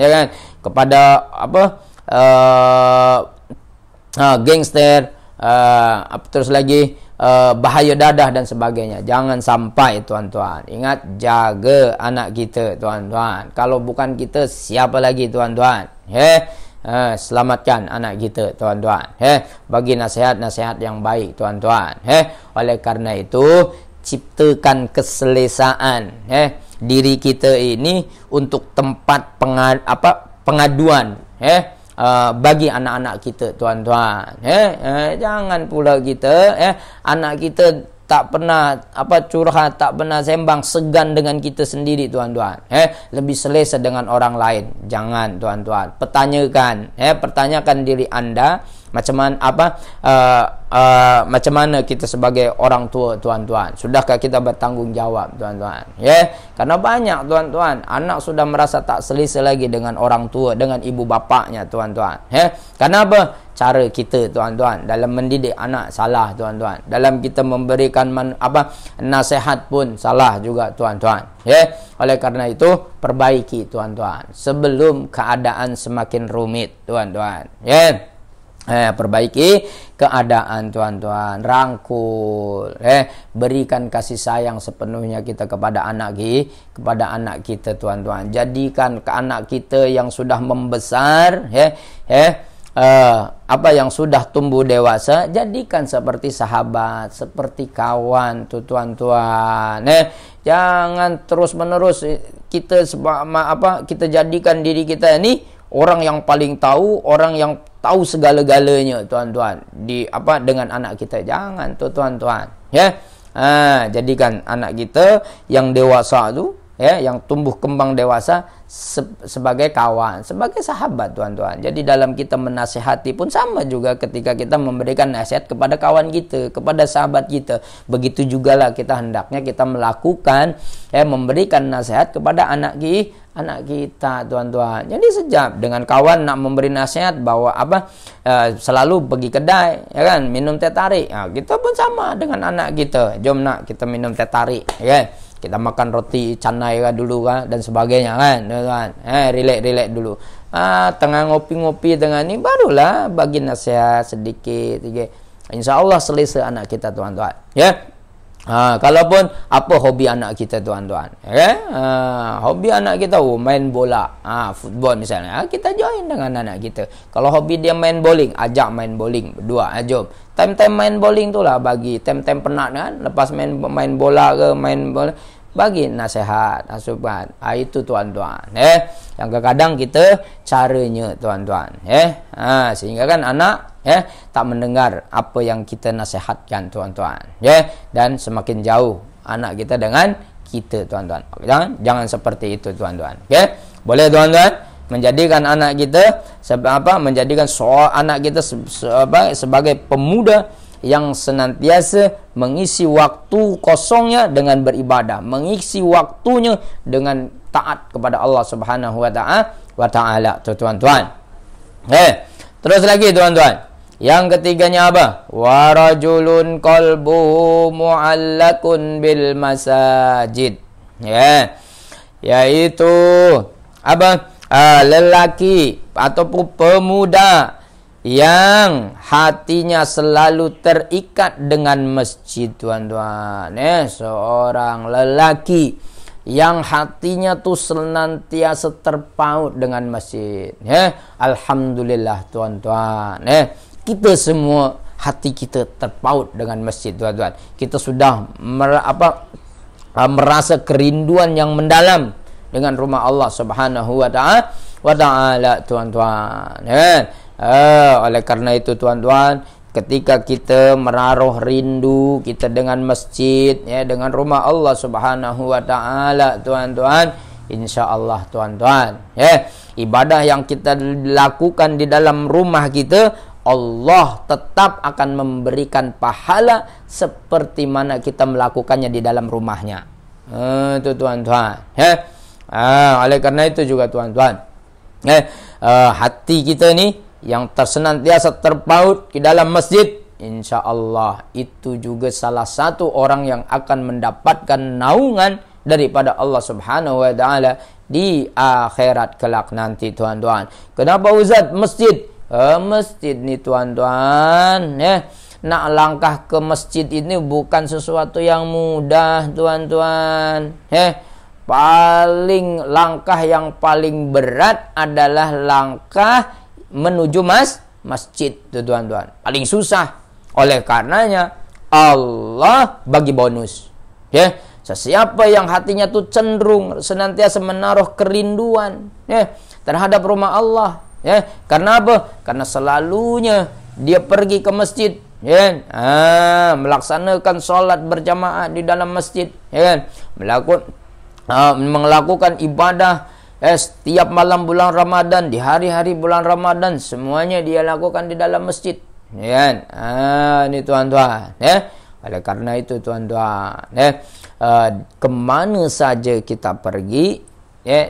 kepada gangster, terus lagi bahaya dadah dan sebagainya. Jangan sampai tuan-tuan. Ingat, jaga anak kita tuan-tuan. Kalau bukan kita, siapa lagi tuan-tuan? Selamatkan anak kita tuan-tuan. Bagi nasihat-nasihat yang baik tuan-tuan. Oleh karena itu, ciptakan keselesaan diri kita ini untuk tempat pengaduan bagi anak-anak kita, tuan-tuan. Jangan pula kita anak kita tak pernah curhat, tak pernah sembang, segan dengan kita sendiri, tuan-tuan. Lebih selesa dengan orang lain. Jangan, tuan-tuan. Pertanyakan diri anda macam mana kita sebagai orang tua, tuan-tuan. Sudahkah kita bertanggung jawab, tuan-tuan? Karena banyak, tuan-tuan, anak sudah merasa tak selesa lagi dengan orang tua, dengan ibu bapaknya, tuan-tuan. Kenapa? Cara kita, tuan-tuan, dalam mendidik anak salah, tuan-tuan. Dalam kita memberikan nasihat pun salah juga, tuan-tuan. Oleh karena itu, perbaiki, tuan-tuan, sebelum keadaan semakin rumit, tuan-tuan. Perbaiki keadaan, tuan-tuan. Rangkul, berikan kasih sayang sepenuhnya kita kepada anak kita, tuan-tuan. Jadikan ke anak kita yang sudah membesar, yang sudah tumbuh dewasa, jadikan seperti sahabat, seperti kawan, tuan-tuan. Jangan terus-menerus kita kita jadikan diri kita ini orang yang paling tahu, orang yang tahu segala-galanya, tuan-tuan, dengan anak kita. Jangan, tuan-tuan. Jadikan anak kita yang dewasa tu, yang tumbuh kembang dewasa, sebagai kawan, sebagai sahabat, tuan-tuan. Jadi dalam kita menasihati pun sama juga ketika kita memberikan nasihat kepada kawan kita, kepada sahabat kita. Begitu jugalah kita hendaknya kita melakukan, memberikan nasihat kepada anak kita, tuan-tuan. Jadi sejak dengan kawan nak memberi nasihat bahwa selalu pergi kedai, minum teh tarik. Kita pun sama dengan anak kita. Jom nak kita minum teh tarik, kita makan roti canai dulu dan sebagainya, tuan. Relax dulu. Tengah ngopi-ngopi tengah ni barulah bagi nasihat sedikit. Insya-Allah selesa anak kita, tuan-tuan. Kalaupun apa hobi anak kita, tuan-tuan. Hobi anak kita main bola, football misalnya, kita join dengan anak kita. Kalau hobi dia main bowling, ajak main bowling berdua, jom. Time-time main bowling tu lah bagi. Time-time penat lepas main bola ke, bagi nasihat, asupan. Itu, tuan-tuan. Yang kadang kita caranya, tuan-tuan. Sehingga kan anak tak mendengar apa yang kita nasihatkan, tuan-tuan. Dan semakin jauh anak kita dengan kita, tuan-tuan. Jangan seperti itu, tuan-tuan. Boleh, tuan-tuan, menjadikan anak kita menjadikan anak kita sebagai pemuda yang senantiasa mengisi waktu kosongnya dengan beribadah, mengisi waktunya dengan taat kepada Allah Subhanahu wa taala, tuan-tuan. Terus lagi, tuan-tuan. Yang ketiganya apa? Wa rajulun qalbuhu mu'allakun bil masajid. Yaitu lelaki ataupun pemuda yang hatinya selalu terikat dengan masjid, tuan-tuan. Seorang lelaki yang hatinya tu senantiasa terpaut dengan masjid. Alhamdulillah, tuan-tuan. Kita semua hati kita terpaut dengan masjid, tuan-tuan. Kita sudah merasa kerinduan yang mendalam dengan rumah Allah Subhanahu wa taala, tuan-tuan. Oleh karena itu, tuan-tuan, ketika kita menaruh rindu kita dengan masjid, dengan rumah Allah Subhanahu wa taala, tuan-tuan, insya-Allah, tuan-tuan, ibadah yang kita lakukan di dalam rumah kita, Allah tetap akan memberikan pahala seperti mana kita melakukannya di dalam rumahnya. Itu, tuan-tuan. Oleh karena itu juga, tuan-tuan, hati kita ni yang tersenantiasa terpaut di dalam masjid, insya Allah itu juga salah satu orang yang akan mendapatkan naungan daripada Allah Subhanahu wa taala di akhirat kelak nanti, tuan-tuan. Kenapa Ustaz masjid? Masjid ni, tuan-tuan, nak langkah ke masjid ini bukan sesuatu yang mudah, tuan-tuan. Langkah yang paling berat adalah langkah menuju masjid, tuan-tuan. Paling susah. Oleh karenanya Allah bagi bonus. Sesiapa yang hatinya tuh cenderung senantiasa menaruh kerinduan terhadap rumah Allah, karena apa? Karena selalunya dia pergi ke masjid, melaksanakan sholat berjamaah di dalam masjid, melakukan ibadah setiap malam bulan Ramadan, di hari-hari bulan Ramadan, semuanya dia lakukan di dalam masjid. Ini tuan-tuan, oleh karena itu tuan-tuan, kemana saja kita pergi,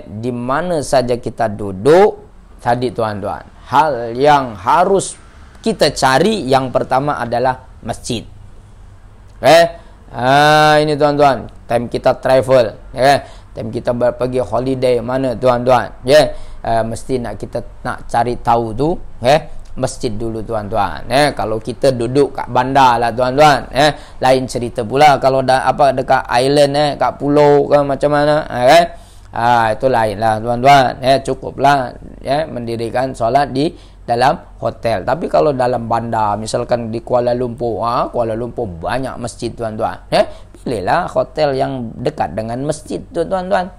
di mana saja kita duduk, tadi tuan-tuan, hal yang harus kita cari yang pertama adalah masjid. Ini tuan-tuan, time kita travel, time kita pergi holiday mana tuan-tuan, mesti kita nak cari tahu tu, masjid dulu tuan-tuan. Kalau kita duduk kat bandar lah tuan-tuan, lain cerita pula kalau dekat island, kat pulau ke macam mana, itu lain lah tuan-tuan. Cukuplah mendirikan solat di dalam hotel. Tapi kalau dalam bandar, misalkan di Kuala Lumpur, Kuala Lumpur banyak masjid tuan-tuan, pilihlah hotel yang dekat dengan masjid tu tuan-tuan.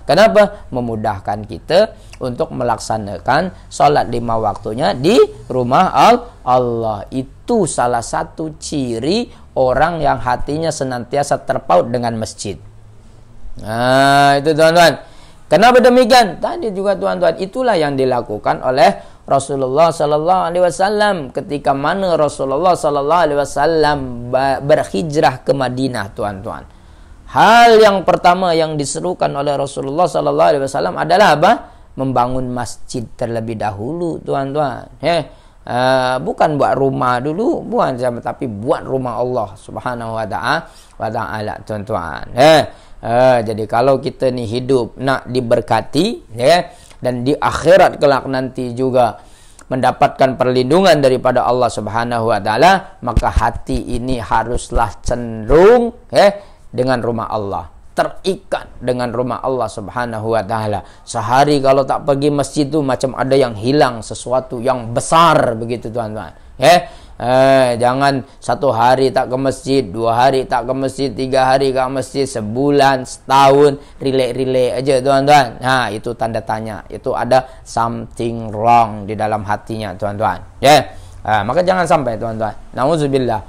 Kenapa? Memudahkan kita untuk melaksanakan solat 5 waktunya di rumah Allah. Itu salah satu ciri orang yang hatinya senantiasa terpaut dengan masjid. Itu tuan-tuan. Kenapa demikian? Tadi juga tuan-tuan, itulah yang dilakukan oleh Rasulullah sallallahu alaihi wasallam ketika mana Rasulullah sallallahu alaihi wasallam berhijrah ke Madinah tuan-tuan. Hal yang pertama yang diserukan oleh Rasulullah sallallahu alaihi wasallam adalah apa? Membangun masjid terlebih dahulu tuan-tuan. Bukan buat rumah dulu, tapi buat rumah Allah Subhanahu wa taala tuan-tuan. Jadi kalau kita ni hidup nak diberkati, dan di akhirat kelak nanti juga mendapatkan perlindungan daripada Allah Subhanahu wa taala, maka hati ini haruslah cenderung dengan rumah Allah, terikat dengan rumah Allah Subhanahu wa taala. Sehari kalau tak pergi masjid tu macam ada yang hilang sesuatu yang besar begitu tuan-tuan. Jangan 1 hari tak ke masjid, 2 hari tak ke masjid, 3 hari ke masjid, sebulan, setahun, relax aja tuan-tuan. Itu tanda tanya, itu ada something wrong di dalam hatinya tuan-tuan. Maka jangan sampai tuan-tuan. Nauzubillah,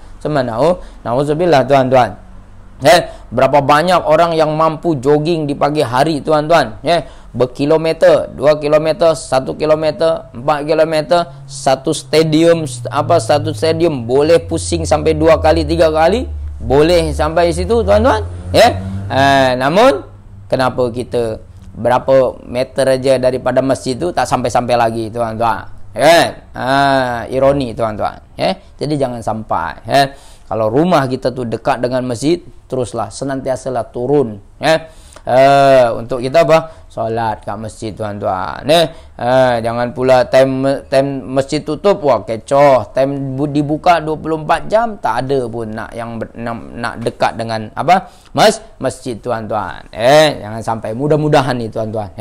nauzubillah tuan-tuan. Berapa banyak orang yang mampu jogging di pagi hari tuan-tuan, berkilometer, 2 kilometer, 1 kilometer, 4 kilometer, satu stadium boleh pusing sampai 2 kali, 3 kali, boleh sampai situ tuan-tuan. Namun kenapa kita berapa meter aja daripada masjid itu tak sampai-sampai lagi tuan-tuan. Ironi tuan-tuan. Jadi jangan sampai. Kalau rumah kita tu dekat dengan masjid, teruslah senantiasalah turun untuk kita apa? Solat kat masjid tuan-tuan. Jangan pula time masjid tutup, wah kecoh. Time dibuka 24 jam tak ada pun nak dekat dengan apa? Masjid tuan-tuan. Jangan sampai, mudah-mudahan ni tuan-tuan,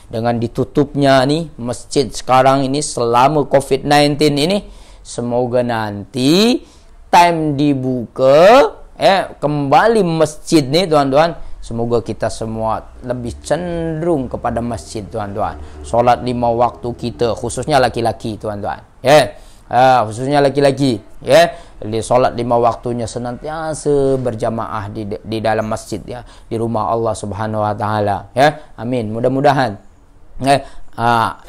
dengan ditutupnya ni masjid sekarang ini selama COVID-19 ini, semoga nanti time dibuka kembali masjid ni tuan-tuan, semoga kita semua lebih cenderung kepada masjid tuan-tuan. Solat 5 waktu kita, khususnya laki-laki tuan-tuan, khususnya laki-laki, solat 5 waktunya senantiasa berjamaah di dalam masjid, di rumah Allah Subhanahu wa taala. Amin. Mudah-mudahan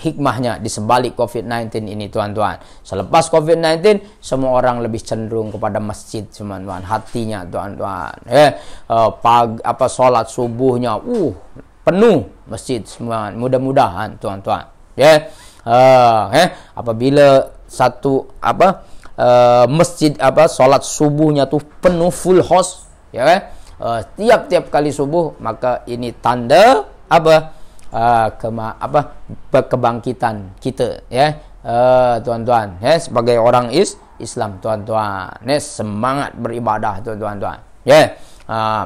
hikmahnya di sebalik COVID-19 ini tuan-tuan. Selepas COVID-19 semua orang lebih cenderung kepada masjid tuan-tuan, hatinya tuan-tuan. Solat subuhnya penuh masjid semua. Mudah-mudahan tuan-tuan. Apabila satu masjid solat subuhnya tu penuh full house, tiap-tiap kali subuh, maka ini tanda kebangkitan kita, tuan-tuan, sebagai orang Islam tuan-tuan, semangat beribadah tuan-tuan,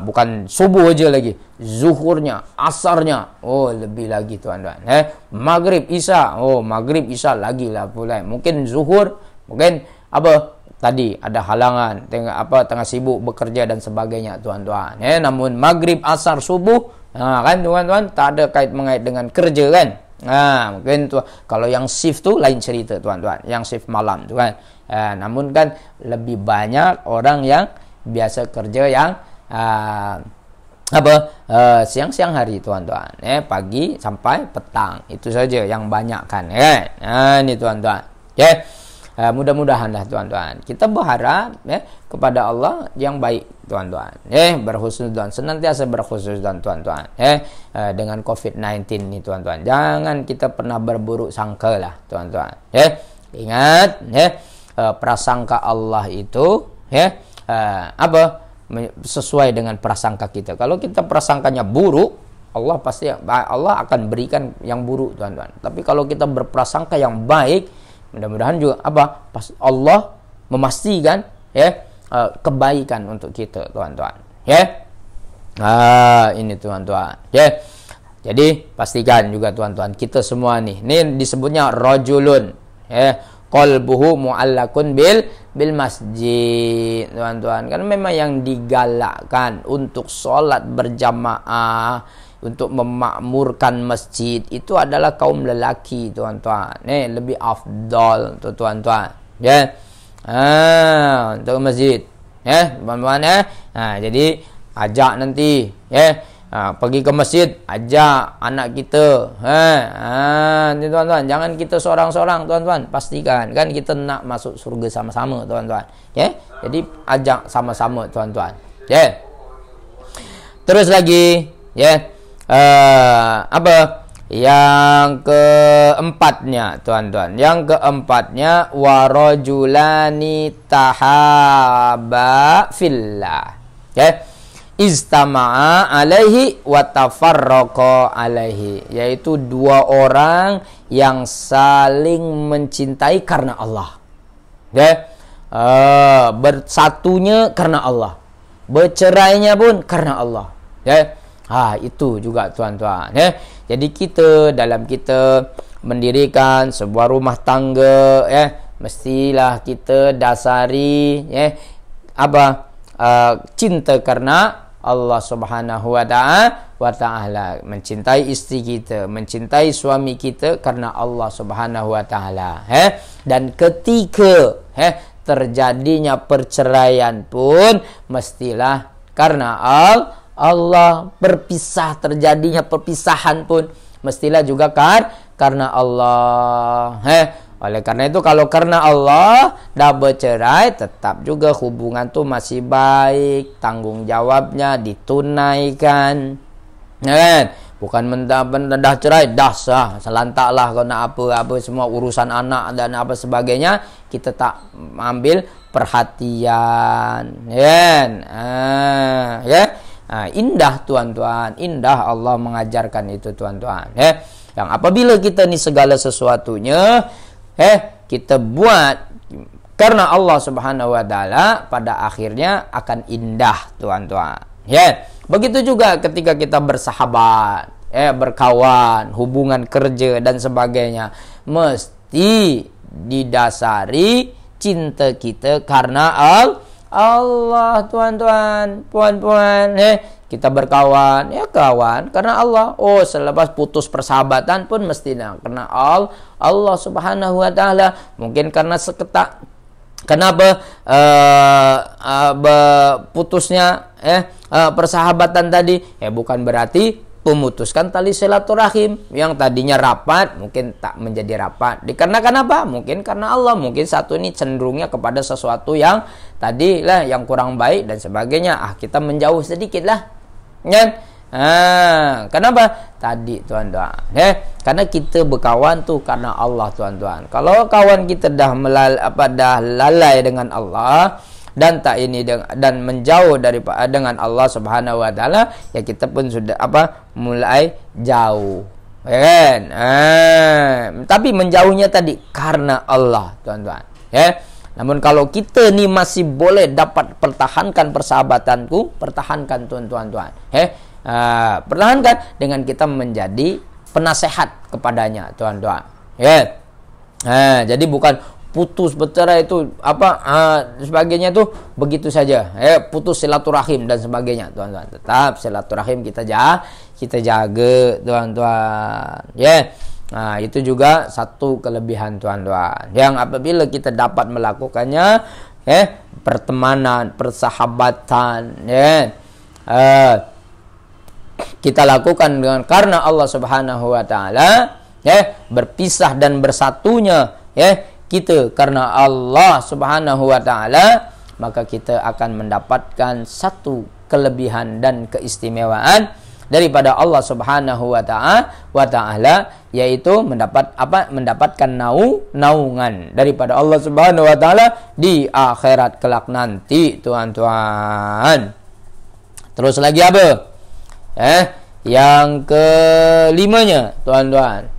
bukan subuh aja lagi, zuhurnya, asarnya, lebih lagi tuan-tuan, maghrib, isya, maghrib, isya lagi lah pula, mungkin zuhur, mungkin tadi ada halangan, tengah sibuk bekerja dan sebagainya, tuan-tuan. Namun maghrib, asar, subuh, kan tuan-tuan, tak ada kait mengait dengan kerja kan. Mungkin tuh kalau yang shift tu lain cerita, tuan-tuan. Yang shift malam tu kan. Namun kan lebih banyak orang yang biasa kerja yang siang-siang hari, tuan-tuan. Pagi sampai petang. Itu saja yang banyak kan. Ini tuan-tuan. Mudah-mudahanlah tuan-tuan kita berharap kepada Allah yang baik, tuan-tuan. Berhusnuzon, senantiasa berhusnuzon, tuan-tuan. Dengan COVID-19 ni, tuan-tuan, jangan kita pernah berburuk sangka lah, tuan-tuan. Ingat, prasangka Allah itu sesuai dengan prasangka kita. Kalau kita prasangkanya buruk, Allah akan berikan yang buruk, tuan-tuan. Tapi kalau kita berprasangka yang baik, mudah-mudahan juga Allah memastikan kebaikan untuk kita, tuan-tuan. Ini tuan-tuan. Jadi pastikan juga, tuan-tuan, kita semua ini disebutnya rajulun qalbuhu mu'allakun bil masjid, tuan-tuan. Karena memang yang digalakkan untuk sholat berjamaah, untuk memakmurkan masjid itu adalah kaum lelaki, tuan-tuan. Lebih afdal, tuan-tuan. Untuk masjid, teman-teman. Jadi ajak nanti, pergi ke masjid, ajak anak kita. Tuan-tuan, jangan kita seorang-seorang, tuan-tuan. Pastikan kan kita nak masuk surga sama-sama, tuan-tuan. Jadi ajak sama-sama, tuan-tuan. Terus lagi, yang keempatnya, tuan-tuan. Yang keempatnya, warajulani tahaba fillah. Istama'a alaihi wa tafarraqa alaihi. Yaitu dua orang yang saling mencintai karena Allah. Bersatunya karena Allah. Bercerainya pun karena Allah. Itu juga, tuan-tuan. Jadi dalam kita mendirikan sebuah rumah tangga, mestilah kita dasari cinta karena Allah Subhanahu wa ta'ala. Mencintai istri kita, mencintai suami kita karena Allah Subhanahu wa ta'ala. Dan ketika terjadinya perceraian pun mestilah karena Allah, terjadinya perpisahan pun mestilah juga karena Allah. Oleh karena itu, kalau karena Allah dah bercerai, tetap juga hubungan tu masih baik, tanggung jawabnya ditunaikan. Bukan dah cerai, dah sah, selantaklah kau nak apa semua urusan anak dan apa sebagainya, kita tak ambil perhatian. Indah, tuan-tuan, indah Allah mengajarkan itu, tuan-tuan. Yang apabila kita ni segala sesuatunya kita buat karena Allah Subhanahu wa ta'ala, pada akhirnya akan indah, tuan-tuan. Begitu juga ketika kita bersahabat, berkawan, hubungan kerja dan sebagainya, mesti didasari cinta kita karena Allah, tuan-tuan, puan-puan. Kita berkawan, kawan karena Allah. Selepas putus persahabatan pun mestinya karena Allah Subhanahu wa ta'ala. Mungkin karena seketak, kenapa putusnya persahabatan tadi, bukan berarti memutuskan tali silaturahim. Yang tadinya rapat mungkin tak menjadi rapat. Dikarenakan apa? Mungkin karena Allah. Mungkin satu ini cenderungnya kepada sesuatu yang tadi lah, yang kurang baik dan sebagainya. Kita menjauh sedikit lah, kan? Kenapa? Tadi, tuan-tuan, karena kita berkawan tu karena Allah, tuan-tuan. Kalau kawan kita dah lalai dengan Allah dan tak ini dan menjauh dengan Allah Subhanahu wa ta'ala, kita pun sudah mulai jauh, kan? Tapi menjauhnya tadi karena Allah, tuan-tuan. Namun kalau kita ni masih boleh dapat pertahankan persahabatanku, pertahankan, tuan-tuan. Pertahankan dengan kita menjadi penasehat kepadanya, tuan-tuan. Jadi bukan putus bercerai itu sebagainya tuh begitu saja, putus silaturahim dan sebagainya, tuan-tuan. Tetap silaturahim kita jaga, tuan-tuan. Nah, itu juga satu kelebihan, tuan-tuan, yang apabila kita dapat melakukannya, pertemanan, persahabatan, kita lakukan dengan karena Allah Subhanahu wa taala, berpisah dan bersatunya kita karena Allah Subhanahu wa taala, maka kita akan mendapatkan satu kelebihan dan keistimewaan daripada Allah Subhanahu wa taala, yaitu mendapatkan naungan daripada Allah Subhanahu wa taala di akhirat kelak nanti, tuan-tuan. Terus lagi apa? Yang kelimanya, tuan-tuan,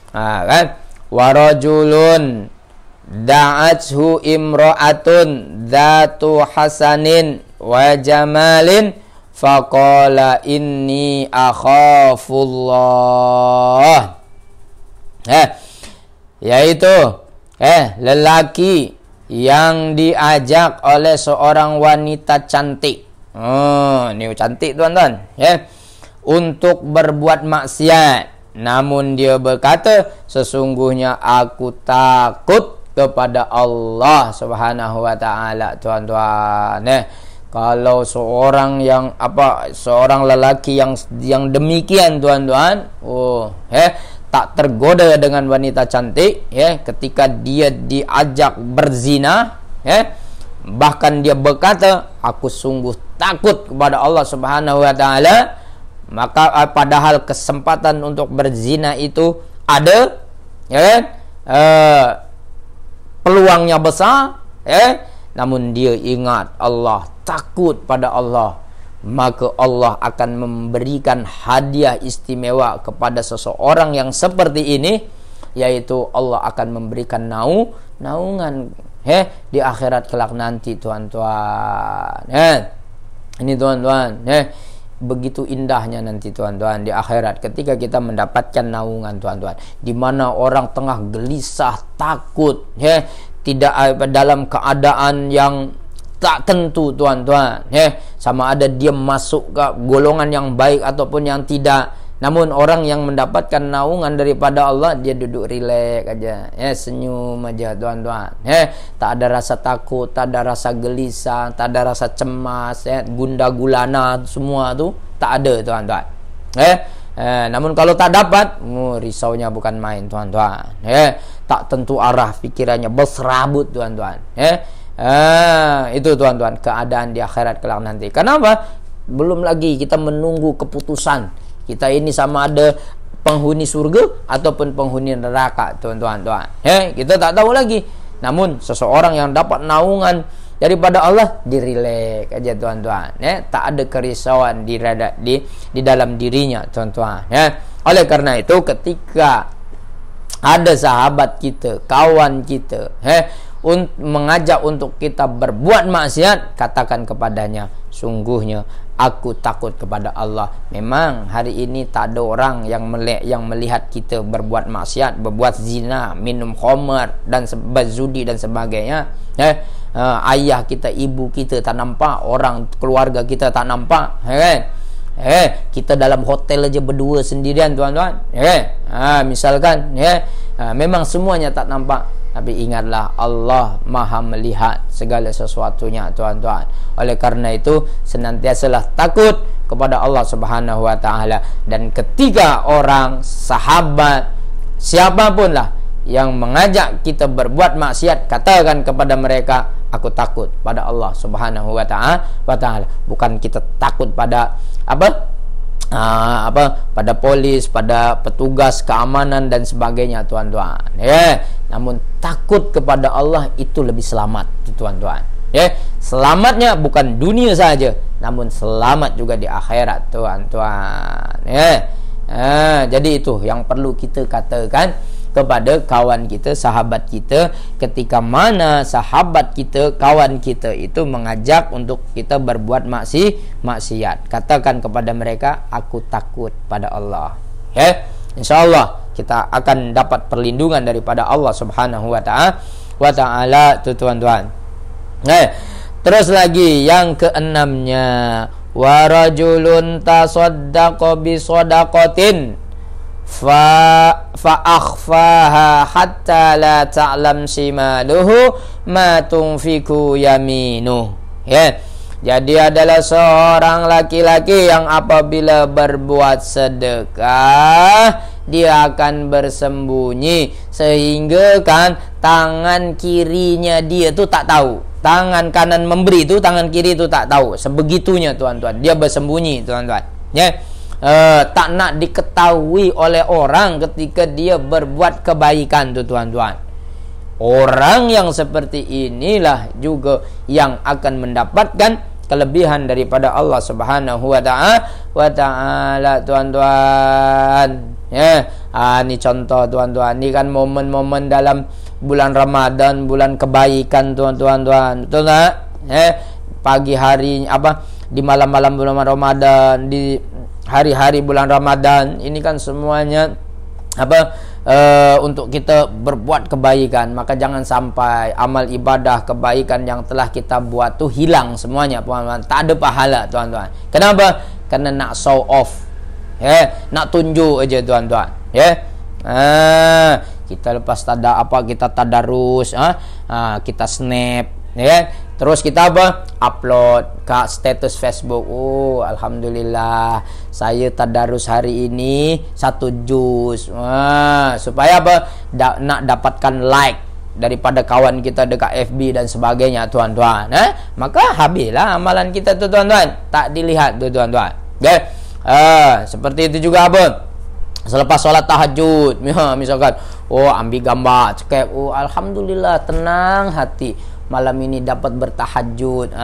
kan, warajulun da'athu imra'atun dzatu hasanin wa jamalin faqala inni akhafullah. Yaitu lelaki yang diajak oleh seorang wanita cantik. Ini cantik, tuan-tuan, untuk berbuat maksiat, namun dia berkata, sesungguhnya aku takut kepada Allah Subhanahu wa taala, tuan-tuan. Kalau seorang lelaki yang demikian, tuan-tuan, tak tergoda dengan wanita cantik, ketika dia diajak berzina, bahkan dia berkata, aku sungguh takut kepada Allah Subhanahu wa taala, maka padahal kesempatan untuk berzina itu ada, peluangnya besar, namun dia ingat Allah, takut pada Allah, maka Allah akan memberikan hadiah istimewa kepada seseorang yang seperti ini, yaitu Allah akan memberikan naungan di akhirat kelak nanti, tuan-tuan. Ini, tuan-tuan, begitu indahnya nanti, tuan-tuan, di akhirat ketika kita mendapatkan naungan, tuan-tuan, di mana orang tengah gelisah, takut, tidak dalam keadaan yang tak tentu, tuan-tuan, sama ada dia masuk ke golongan yang baik ataupun yang tidak. Namun orang yang mendapatkan naungan daripada Allah, dia duduk rileks aja, senyum aja, tuan-tuan, tak ada rasa takut, tak ada rasa gelisah, tak ada rasa cemas, gundah gulana, semua tu tak ada, tuan-tuan. Namun kalau tak dapat, risaunya bukan main, tuan-tuan. Tak tentu arah pikirannya, berserabut, tuan-tuan. Itu, tuan-tuan, keadaan di akhirat kelak nanti. Kenapa? Belum lagi kita menunggu keputusan kita ini sama ada penghuni surga ataupun penghuni neraka, tuan-tuan. Kita tak tahu lagi. Namun seseorang yang dapat naungan daripada Allah, dirilek aja, tuan-tuan. Tak ada kerisauan di dalam dirinya, tuan-tuan. Oleh karena itu, ketika ada sahabat kita, kawan kita, mengajak untuk kita berbuat maksiat, katakan kepadanya, sungguhnya aku takut kepada Allah. Memang hari ini tak ada orang yang melihat kita berbuat maksiat, berbuat zina, minum khamar dan berzudi dan sebagainya. Ayah kita, ibu kita tak nampak, orang keluarga kita tak nampak, kita dalam hotel aja berdua sendirian, tuan-tuan, misalkan, memang semuanya tak nampak. Tapi ingatlah, Allah maha melihat segala sesuatunya, tuan-tuan. Oleh karena itu, senantiasalah takut kepada Allah Subhanahu wa taala. Dan ketika orang, sahabat, siapapun lah yang mengajak kita berbuat maksiat, katakan kepada mereka, aku takut pada Allah Subhanahu wa taala. Bukan kita takut pada pada polis, pada petugas keamanan dan sebagainya, tuan-tuan. Namun takut kepada Allah itu lebih selamat, tuan-tuan. Selamatnya bukan dunia saja, namun selamat juga di akhirat, tuan-tuan. Jadi itu yang perlu kita katakan kepada kawan kita, sahabat kita, ketika mana sahabat kita, kawan kita itu mengajak untuk kita berbuat maksiat, katakan kepada mereka, aku takut pada Allah. InsyaAllah kita akan dapat perlindungan daripada Allah Subhanahu wa wa ta'ala tu tuan-tuan. Terus lagi yang keenamnya, wa rajulun tasaddaqa bi shadaqatin fa akhfaha hatta la ta'lam shimaluhu ma tunfiku yaminuh. Jadi adalah seorang laki-laki yang apabila berbuat sedekah dia akan bersembunyi sehingga kan tangan kirinya dia tu tak tahu. Tangan kanan memberi tu, tangan kiri tu tak tahu. Sebegitunya tuan-tuan, dia bersembunyi tuan-tuan. Tak nak diketahui oleh orang ketika dia berbuat kebaikan tu tuan-tuan. Orang yang seperti inilah juga yang akan mendapatkan kelebihan daripada Allah Subhanahu wa ta'ala tuan-tuan. Ni contoh tuan-tuan. Ni kan momen-momen dalam bulan Ramadan, bulan kebaikan tuan-tuan. Betul tak? Pagi hari di malam-malam bulan Ramadan, di hari-hari bulan Ramadan, ini kan semuanya untuk kita berbuat kebaikan. Maka jangan sampai amal ibadah kebaikan yang telah kita buat tu hilang semuanya tuan-tuan. Tak ada pahala tuan-tuan. Kenapa? Karena nak show off, nak tunjuk aja tuan-tuan. Kita lepas kita tadarus, kita snap, terus kita upload ke status Facebook. Oh, alhamdulillah saya tadarus hari ini 1 juz. Supaya nak dapatkan like daripada kawan kita dekat FB dan sebagainya tuan-tuan. Maka habislah amalan kita tu tuan-tuan. Tak dilihat tu tuan-tuan. Seperti itu juga selepas solat tahajud, misalkan ambil gambar, cekap, alhamdulillah tenang hati malam ini dapat bertahajud.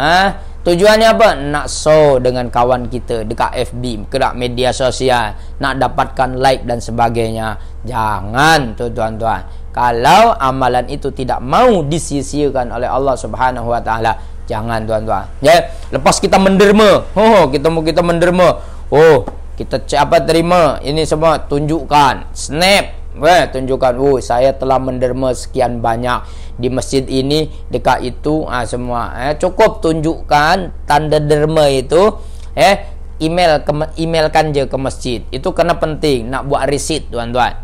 Tujuannya apa? Nak show dengan kawan kita dekat FB, dekat media sosial, nak dapatkan like dan sebagainya. Jangan tu tuan-tuan. Kalau amalan itu tidak mau disisikan oleh Allah Subhanahu wa ta'ala, jangan tuan-tuan. Lepas kita menderma, kita menderma, kita terima ini semua, tunjukkan, snap, tunjukkan, saya telah menderma sekian banyak di masjid ini, dekat itu, semua. Cukup tunjukkan tanda derma itu, emailkan je ke masjid. Itu kena penting, nak buat receipt tuan-tuan.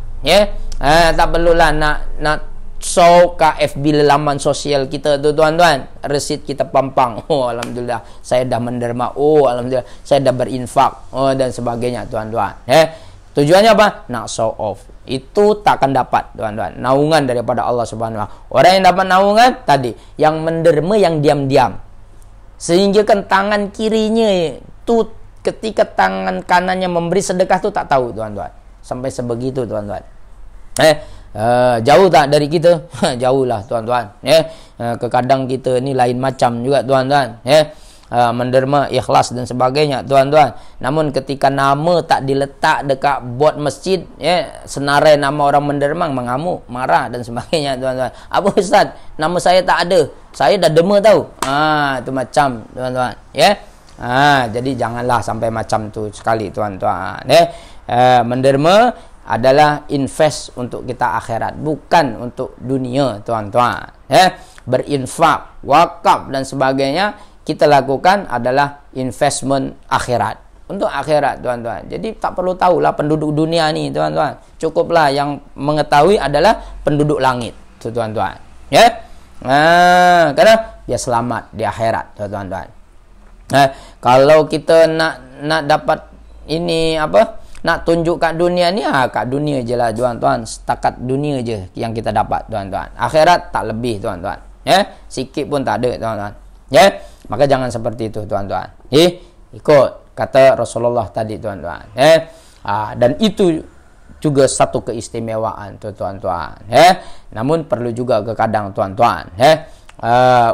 Tak perlulah nak show ke FB laman sosial kita tu tuan-tuan, resit kita pampang, alhamdulillah saya dah menderma, alhamdulillah saya dah berinfak, dan sebagainya tuan-tuan. Tujuannya apa? Nak show off. Itu tak akan dapat tuan-tuan naungan daripada Allah Subhanahu wa ta'ala. Orang yang dapat naungan tadi, yang menderma, yang diam-diam, sehingga kan tangan kirinya tu ketika tangan kanannya memberi sedekah tu tak tahu tuan-tuan. Sampai sebegitu tuan-tuan. Jauh tak dari kita? Jauh lah tuan-tuan. Kadang kita ni lain macam juga tuan-tuan. Menderma, ikhlas dan sebagainya tuan-tuan. Namun ketika nama tak diletak dekat bot masjid, senarai nama orang menderma, mengamuk, marah dan sebagainya tuan-tuan. Apa ustaz? Nama saya tak ada. Saya dah derma tahu. Itu macam tuan-tuan. Jadi janganlah sampai macam tu sekali tuan-tuan. Menderma adalah invest untuk kita akhirat, bukan untuk dunia tuan-tuan. Berinfak, wakaf dan sebagainya kita lakukan adalah investment akhirat, untuk akhirat tuan-tuan. Jadi tak perlu tahulah penduduk dunia ni tuan-tuan, cukuplah yang mengetahui adalah penduduk langit tuan-tuan. Karena dia selamat di akhirat tuan-tuan. Kalau kita nak dapat ini nak tunjuk kat dunia ni, kat dunia je lah tuan-tuan. Setakat dunia je yang kita dapat tuan-tuan. Akhirat tak lebih tuan-tuan. Sikit pun tak ada tuan-tuan. Maka jangan seperti itu tuan-tuan. Ikut kata Rasulullah tadi tuan-tuan. Dan itu juga satu keistimewaan tuan-tuan. Namun perlu juga kadang tuan-tuan.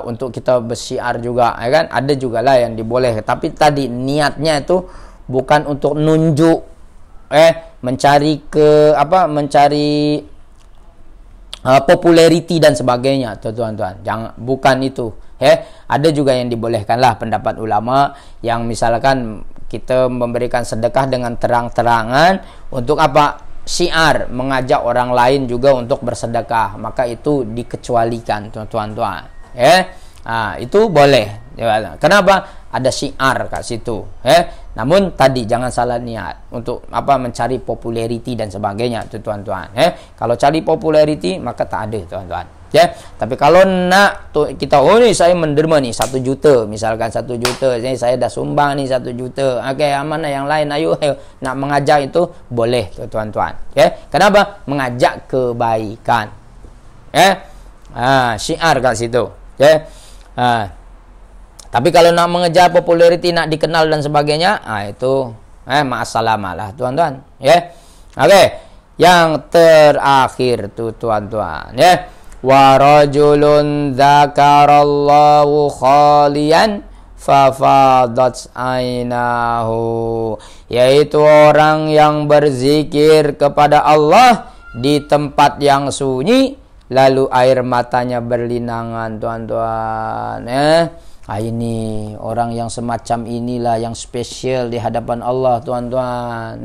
Untuk kita bersyiar juga, kan? Ada jugalah yang diboleh. Tapi tadi niatnya itu bukan untuk nunjuk, mencari populariti dan sebagainya tuan-tuan. Jangan, bukan itu. Ada juga yang dibolehkanlah pendapat ulama yang misalkan kita memberikan sedekah dengan terang-terangan untuk apa? syiar mengajak orang lain juga untuk bersedekah, maka itu dikecualikan tuan-tuan. Itu boleh. Kenapa? Ada syiar kat situ. Namun tadi jangan salah niat untuk mencari populariti dan sebagainya tuan-tuan. Kalau cari populariti maka tak ada tuan-tuan. Tapi kalau nak kita saya menderma nih 1 juta, misalkan 1 juta, saya dah sumbang nih 1 juta. Okey, amanah yang lain ayo nak mengajak itu boleh tuan-tuan. Kenapa? Mengajak kebaikan. Syiar kat situ. Tapi kalau nak mengejar populariti, nak dikenal dan sebagainya, itu ma'assalamah lah tuan-tuan. Okey. Yang terakhir tu tuan-tuan, wa rajulun dzakarallahu khalian fafadat ainahu, yaitu orang yang berzikir kepada Allah di tempat yang sunyi lalu air matanya berlinangan tuan-tuan. Ini orang yang semacam inilah yang spesial di hadapan Allah tuan-tuan.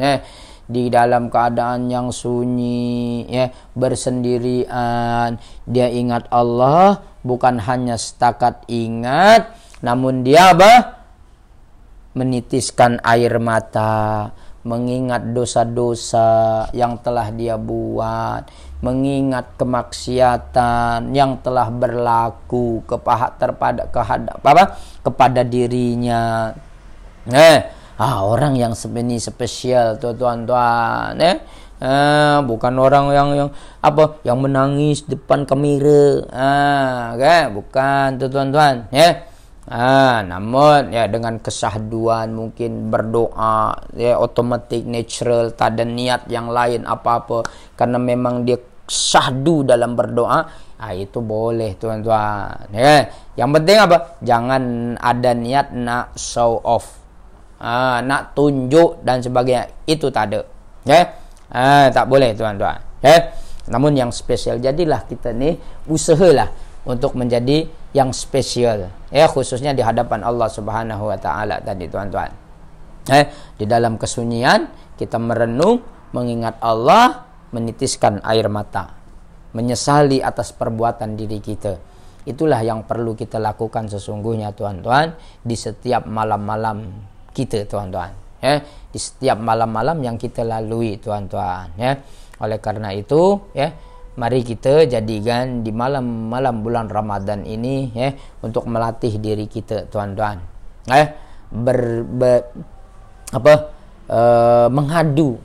Di dalam keadaan yang sunyi, bersendirian, dia ingat Allah, bukan hanya setakat ingat, namun dia menitiskan air mata, mengingat dosa-dosa yang telah dia buat, mengingat kemaksiatan yang telah berlaku kepada dirinya. Orang yang ini spesial tuan-tuan. Bukan orang yang menangis depan kamera. Bukan tuan-tuan. Namun dengan kesahduan, mungkin berdoa, otomatik, natural, tak ada niat yang lain apa-apa, karena memang dia syahdu dalam berdoa, itu boleh tuan-tuan. Yang penting jangan ada niat nak show off, nak tunjuk dan sebagainya, itu tak ada. Tak boleh tuan-tuan. Namun yang spesial, jadilah kita ni usahalah untuk menjadi yang spesial, khususnya di hadapan Allah Subhanahu wa taala tadi tuan-tuan. Di dalam kesunyian kita merenung, mengingat Allah, menitiskan air mata, menyesali atas perbuatan diri kita. Itulah yang perlu kita lakukan sesungguhnya tuan-tuan di setiap malam-malam kita tuan-tuan. Di setiap malam-malam yang kita lalui tuan-tuan. Oleh karena itu, mari kita jadikan di malam-malam bulan Ramadan ini untuk melatih diri kita tuan-tuan. Mengadu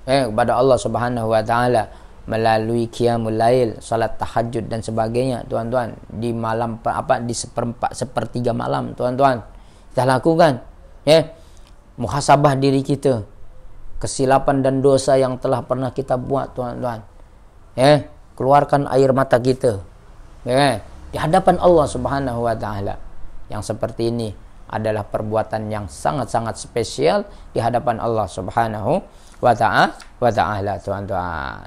kepada Allah Subhanahu wa taala melalui qiyamul lail, salat tahajud dan sebagainya tuan-tuan, di malam di sepertiga malam tuan-tuan. Kita lakukan muhasabah diri kita, kesilapan dan dosa yang telah pernah kita buat tuan-tuan. Keluarkan air mata kita di hadapan Allah Subhanahu wa taala. Yang seperti ini adalah perbuatan yang sangat-sangat spesial di hadapan Allah Subhanahu wa taala tuan-tuan.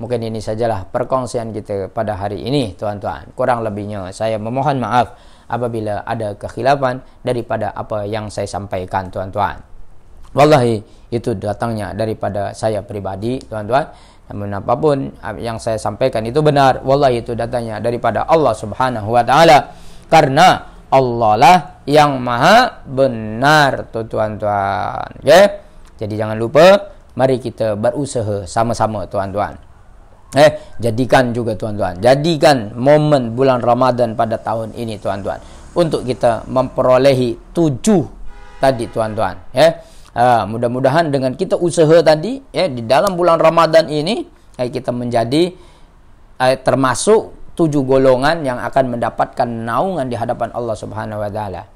Mungkin ini sajalah perkongsian kita pada hari ini tuan-tuan. Kurang lebihnya saya memohon maaf apabila ada kekhilafan daripada apa yang saya sampaikan tuan-tuan. Wallahi itu datangnya daripada saya pribadi tuan-tuan. Namun apapun yang saya sampaikan itu benar, wallahi itu datangnya daripada Allah Subhanahu wa taala, karena Allah lah yang maha benar tuan-tuan. Jadi jangan lupa, mari kita berusaha sama-sama tuan-tuan. Jadikan juga tuan-tuan, jadikan momen bulan Ramadan pada tahun ini tuan-tuan untuk kita memperolehi 7 tadi tuan-tuan. Mudah-mudahan dengan kita usaha tadi di dalam bulan Ramadan ini kita menjadi termasuk 7 golongan yang akan mendapatkan naungan di hadapan Allah Subhanahu wa taala.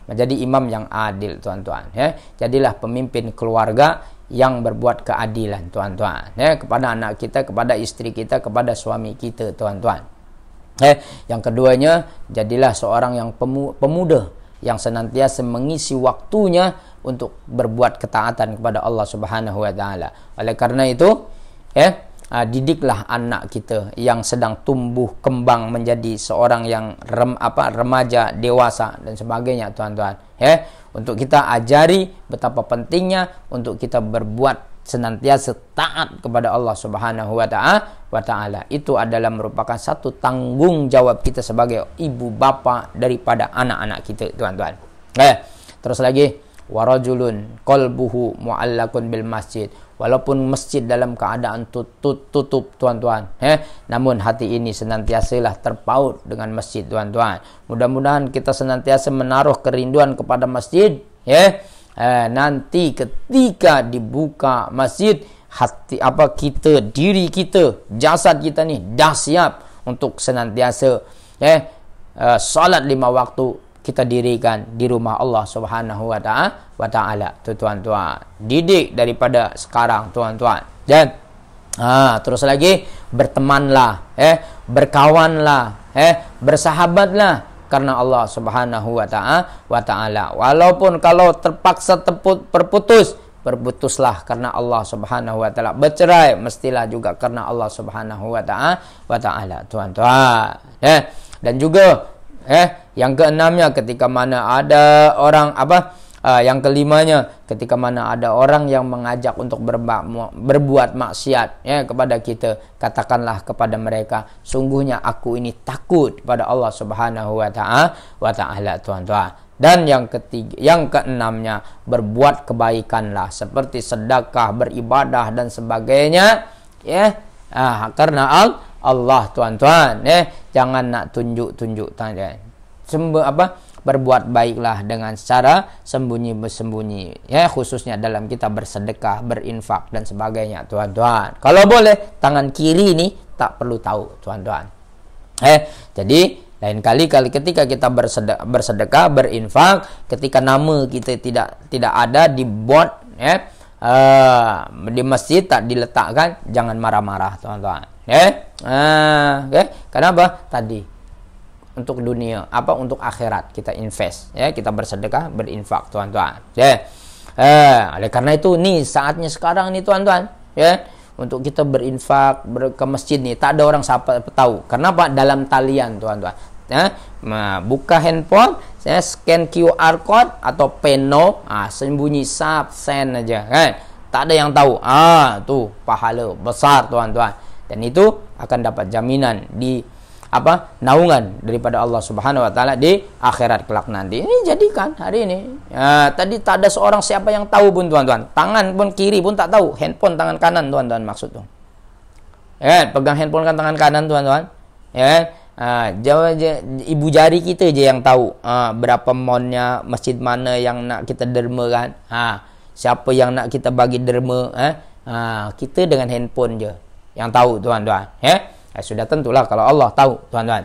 Menjadi imam yang adil tuan-tuan. Jadilah pemimpin keluarga yang berbuat keadilan tuan-tuan, kepada anak kita, kepada istri kita, kepada suami kita tuan-tuan. Yang keduanya, jadilah seorang yang pemuda yang senantiasa mengisi waktunya untuk berbuat ketaatan kepada Allah Subhanahu wa taala. Oleh karena itu, didiklah anak kita yang sedang tumbuh kembang menjadi seorang yang remaja, dewasa dan sebagainya tuan-tuan. Untuk kita ajari betapa pentingnya untuk kita berbuat senantiasa taat kepada Allah Subhanahu wa taala. Itu adalah merupakan satu tanggung jawab kita sebagai ibu bapa daripada anak-anak kita, tuan-tuan. Terus lagi, warajulun qalbuhu mu'allaqun bil masjid. Walaupun masjid dalam keadaan tutup, tuan-tuan, namun hati ini senantiasalah terpaut dengan masjid, tuan-tuan. Mudah-mudahan kita senantiasa menaruh kerinduan kepada masjid, nanti ketika dibuka masjid, hati diri kita, jasad kita ni dah siap untuk senantiasa salat 5 waktu kita dirikan di rumah Allah Subhanahu wa taala, tuan-tuan. Didik daripada sekarang, tuan-tuan. Dan terus lagi, bertemanlah, berkawanlah, bersahabatlah karena Allah Subhanahu wa taala. Walaupun kalau terpaksa berputuslah karena Allah Subhanahu wa taala. Bercerai mestilah juga karena Allah Subhanahu wa taala, tuan-tuan. Dan juga yang keenamnya, ketika mana ada orang yang kelimanya, ketika mana ada orang yang mengajak untuk berbuat maksiat kepada kita, katakanlah kepada mereka, sungguhnya aku ini takut pada Allah Subhanahu wa taala, tuan-tuan. Dan yang keenamnya, berbuat kebaikanlah seperti sedekah, beribadah dan sebagainya, karena Allah, tuan-tuan, jangan nak tunjuk-tunjuk, berbuat baiklah dengan secara sembunyi-sembunyi, khususnya dalam kita bersedekah, berinfak dan sebagainya, tuan-tuan. Kalau boleh tangan kiri ini tak perlu tahu, tuan-tuan. Jadi lain kali ketika kita bersedekah, berinfak, ketika nama kita tidak ada di board di masjid, tak diletakkan, jangan marah-marah, tuan-tuan. Kenapa? Tadi untuk dunia, untuk akhirat kita invest, kita bersedekah, berinfak, tuan-tuan. Oleh karena itu ni saatnya sekarang ni, tuan-tuan, untuk kita berinfak ke masjid ni, tak ada orang siapa tahu. Kenapa? Dalam talian, tuan-tuan. Buka handphone, scan QR code atau peno, sembunyi send aja, tak ada yang tahu. Tu pahala besar, tuan-tuan. Dan itu akan dapat jaminan di naungan daripada Allah Subhanahu wa taala di akhirat kelak nanti. Ini jadikan hari ini. Tadi tak ada seorang siapa yang tahu pun, tuan-tuan. Tangan pun kiri pun tak tahu. Handphone tangan kanan, tuan-tuan, maksud tu. Pegang handphone kan tangan kanan, tuan-tuan. Ibu jari kita je yang tahu berapa monnya, masjid mana yang nak kita dermakan. Siapa yang nak kita bagi derma, kita dengan handphone je yang tahu, tuan-tuan. Sudah tentulah kalau Allah tahu, tuan-tuan.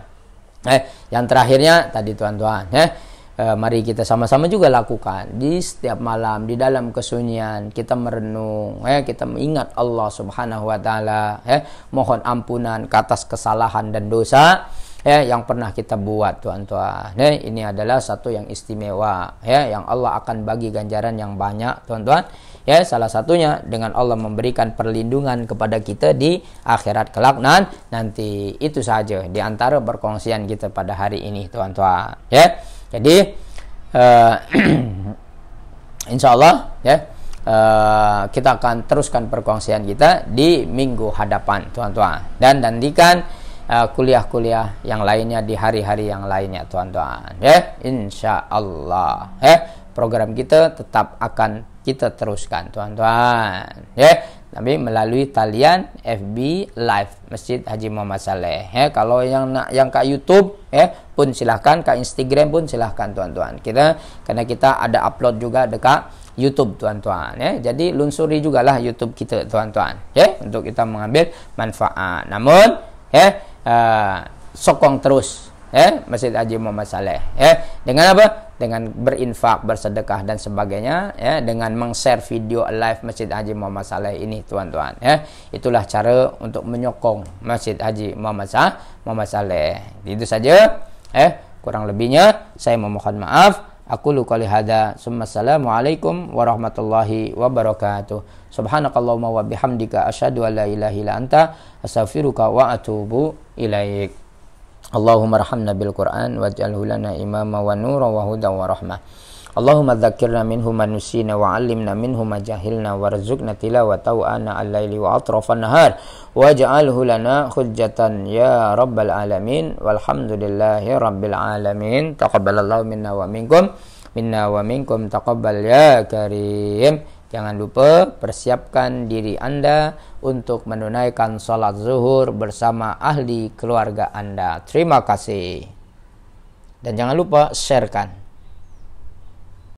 Yang terakhirnya tadi, tuan-tuan, mari kita sama-sama juga lakukan di setiap malam, di dalam kesunyian kita merenung, kita mengingat Allah Subhanahu wa taala, mohon ampunan ke atas kesalahan dan dosa yang pernah kita buat, tuan-tuan. Ini adalah satu yang istimewa, yang Allah akan bagi ganjaran yang banyak, tuan-tuan. Salah satunya dengan Allah memberikan perlindungan kepada kita di akhirat kelak nanti. Itu saja di antara perkongsian kita pada hari ini, tuan-tuan. Jadi insyaallah kita akan teruskan perkongsian kita di minggu hadapan, tuan-tuan. Dan nantikan kuliah-kuliah yang lainnya di hari-hari yang lainnya, tuan-tuan. Insyaallah. Program kita tetap akan kita teruskan, tuan-tuan. Tapi melalui talian FB Live Masjid Haji Muhammad Saleh. Kalau yang kat YouTube pun silahkan, kat Instagram pun silahkan, tuan-tuan. Karena kita ada upload juga dekat YouTube, tuan-tuan. Jadi lunsuri jugalah YouTube kita, tuan-tuan. Untuk kita mengambil manfaat. Namun sokong terus Masjid Haji Muhammad Saleh. Dengan apa? Dengan berinfak, bersedekah dan sebagainya, dengan meng-share video live Masjid Haji Muhammad Saleh ini, tuan-tuan. Itulah cara untuk menyokong Masjid Haji Muhammad Saleh. Itu saja. Kurang lebihnya saya memohon maaf. Aku qouli hadza, assalamualaikum warahmatullahi wabarakatuh. Subhanakallahumma wa bihamdika asyhadu an la ilaha illa anta astaghfiruka wa atubu ilaik. Allahumma rahamna bil Qur'an waj'alhu lana imama wa nura wa huda wa rahmah. Allahumma dzakirna minhu ma nusina wa 'allimna minhu ma jahilna warzuqna tilawatahu ana al-laili wa atrafan nahar waj'alhu lana hujjatan ya rabbal alamin walhamdulillahi rabbil alamin. Taqabbalallahu minna wa minkum taqabbal ya karim. Jangan lupa persiapkan diri Anda untuk menunaikan salat zuhur bersama ahli keluarga Anda. Terima kasih. Dan jangan lupa sharekan.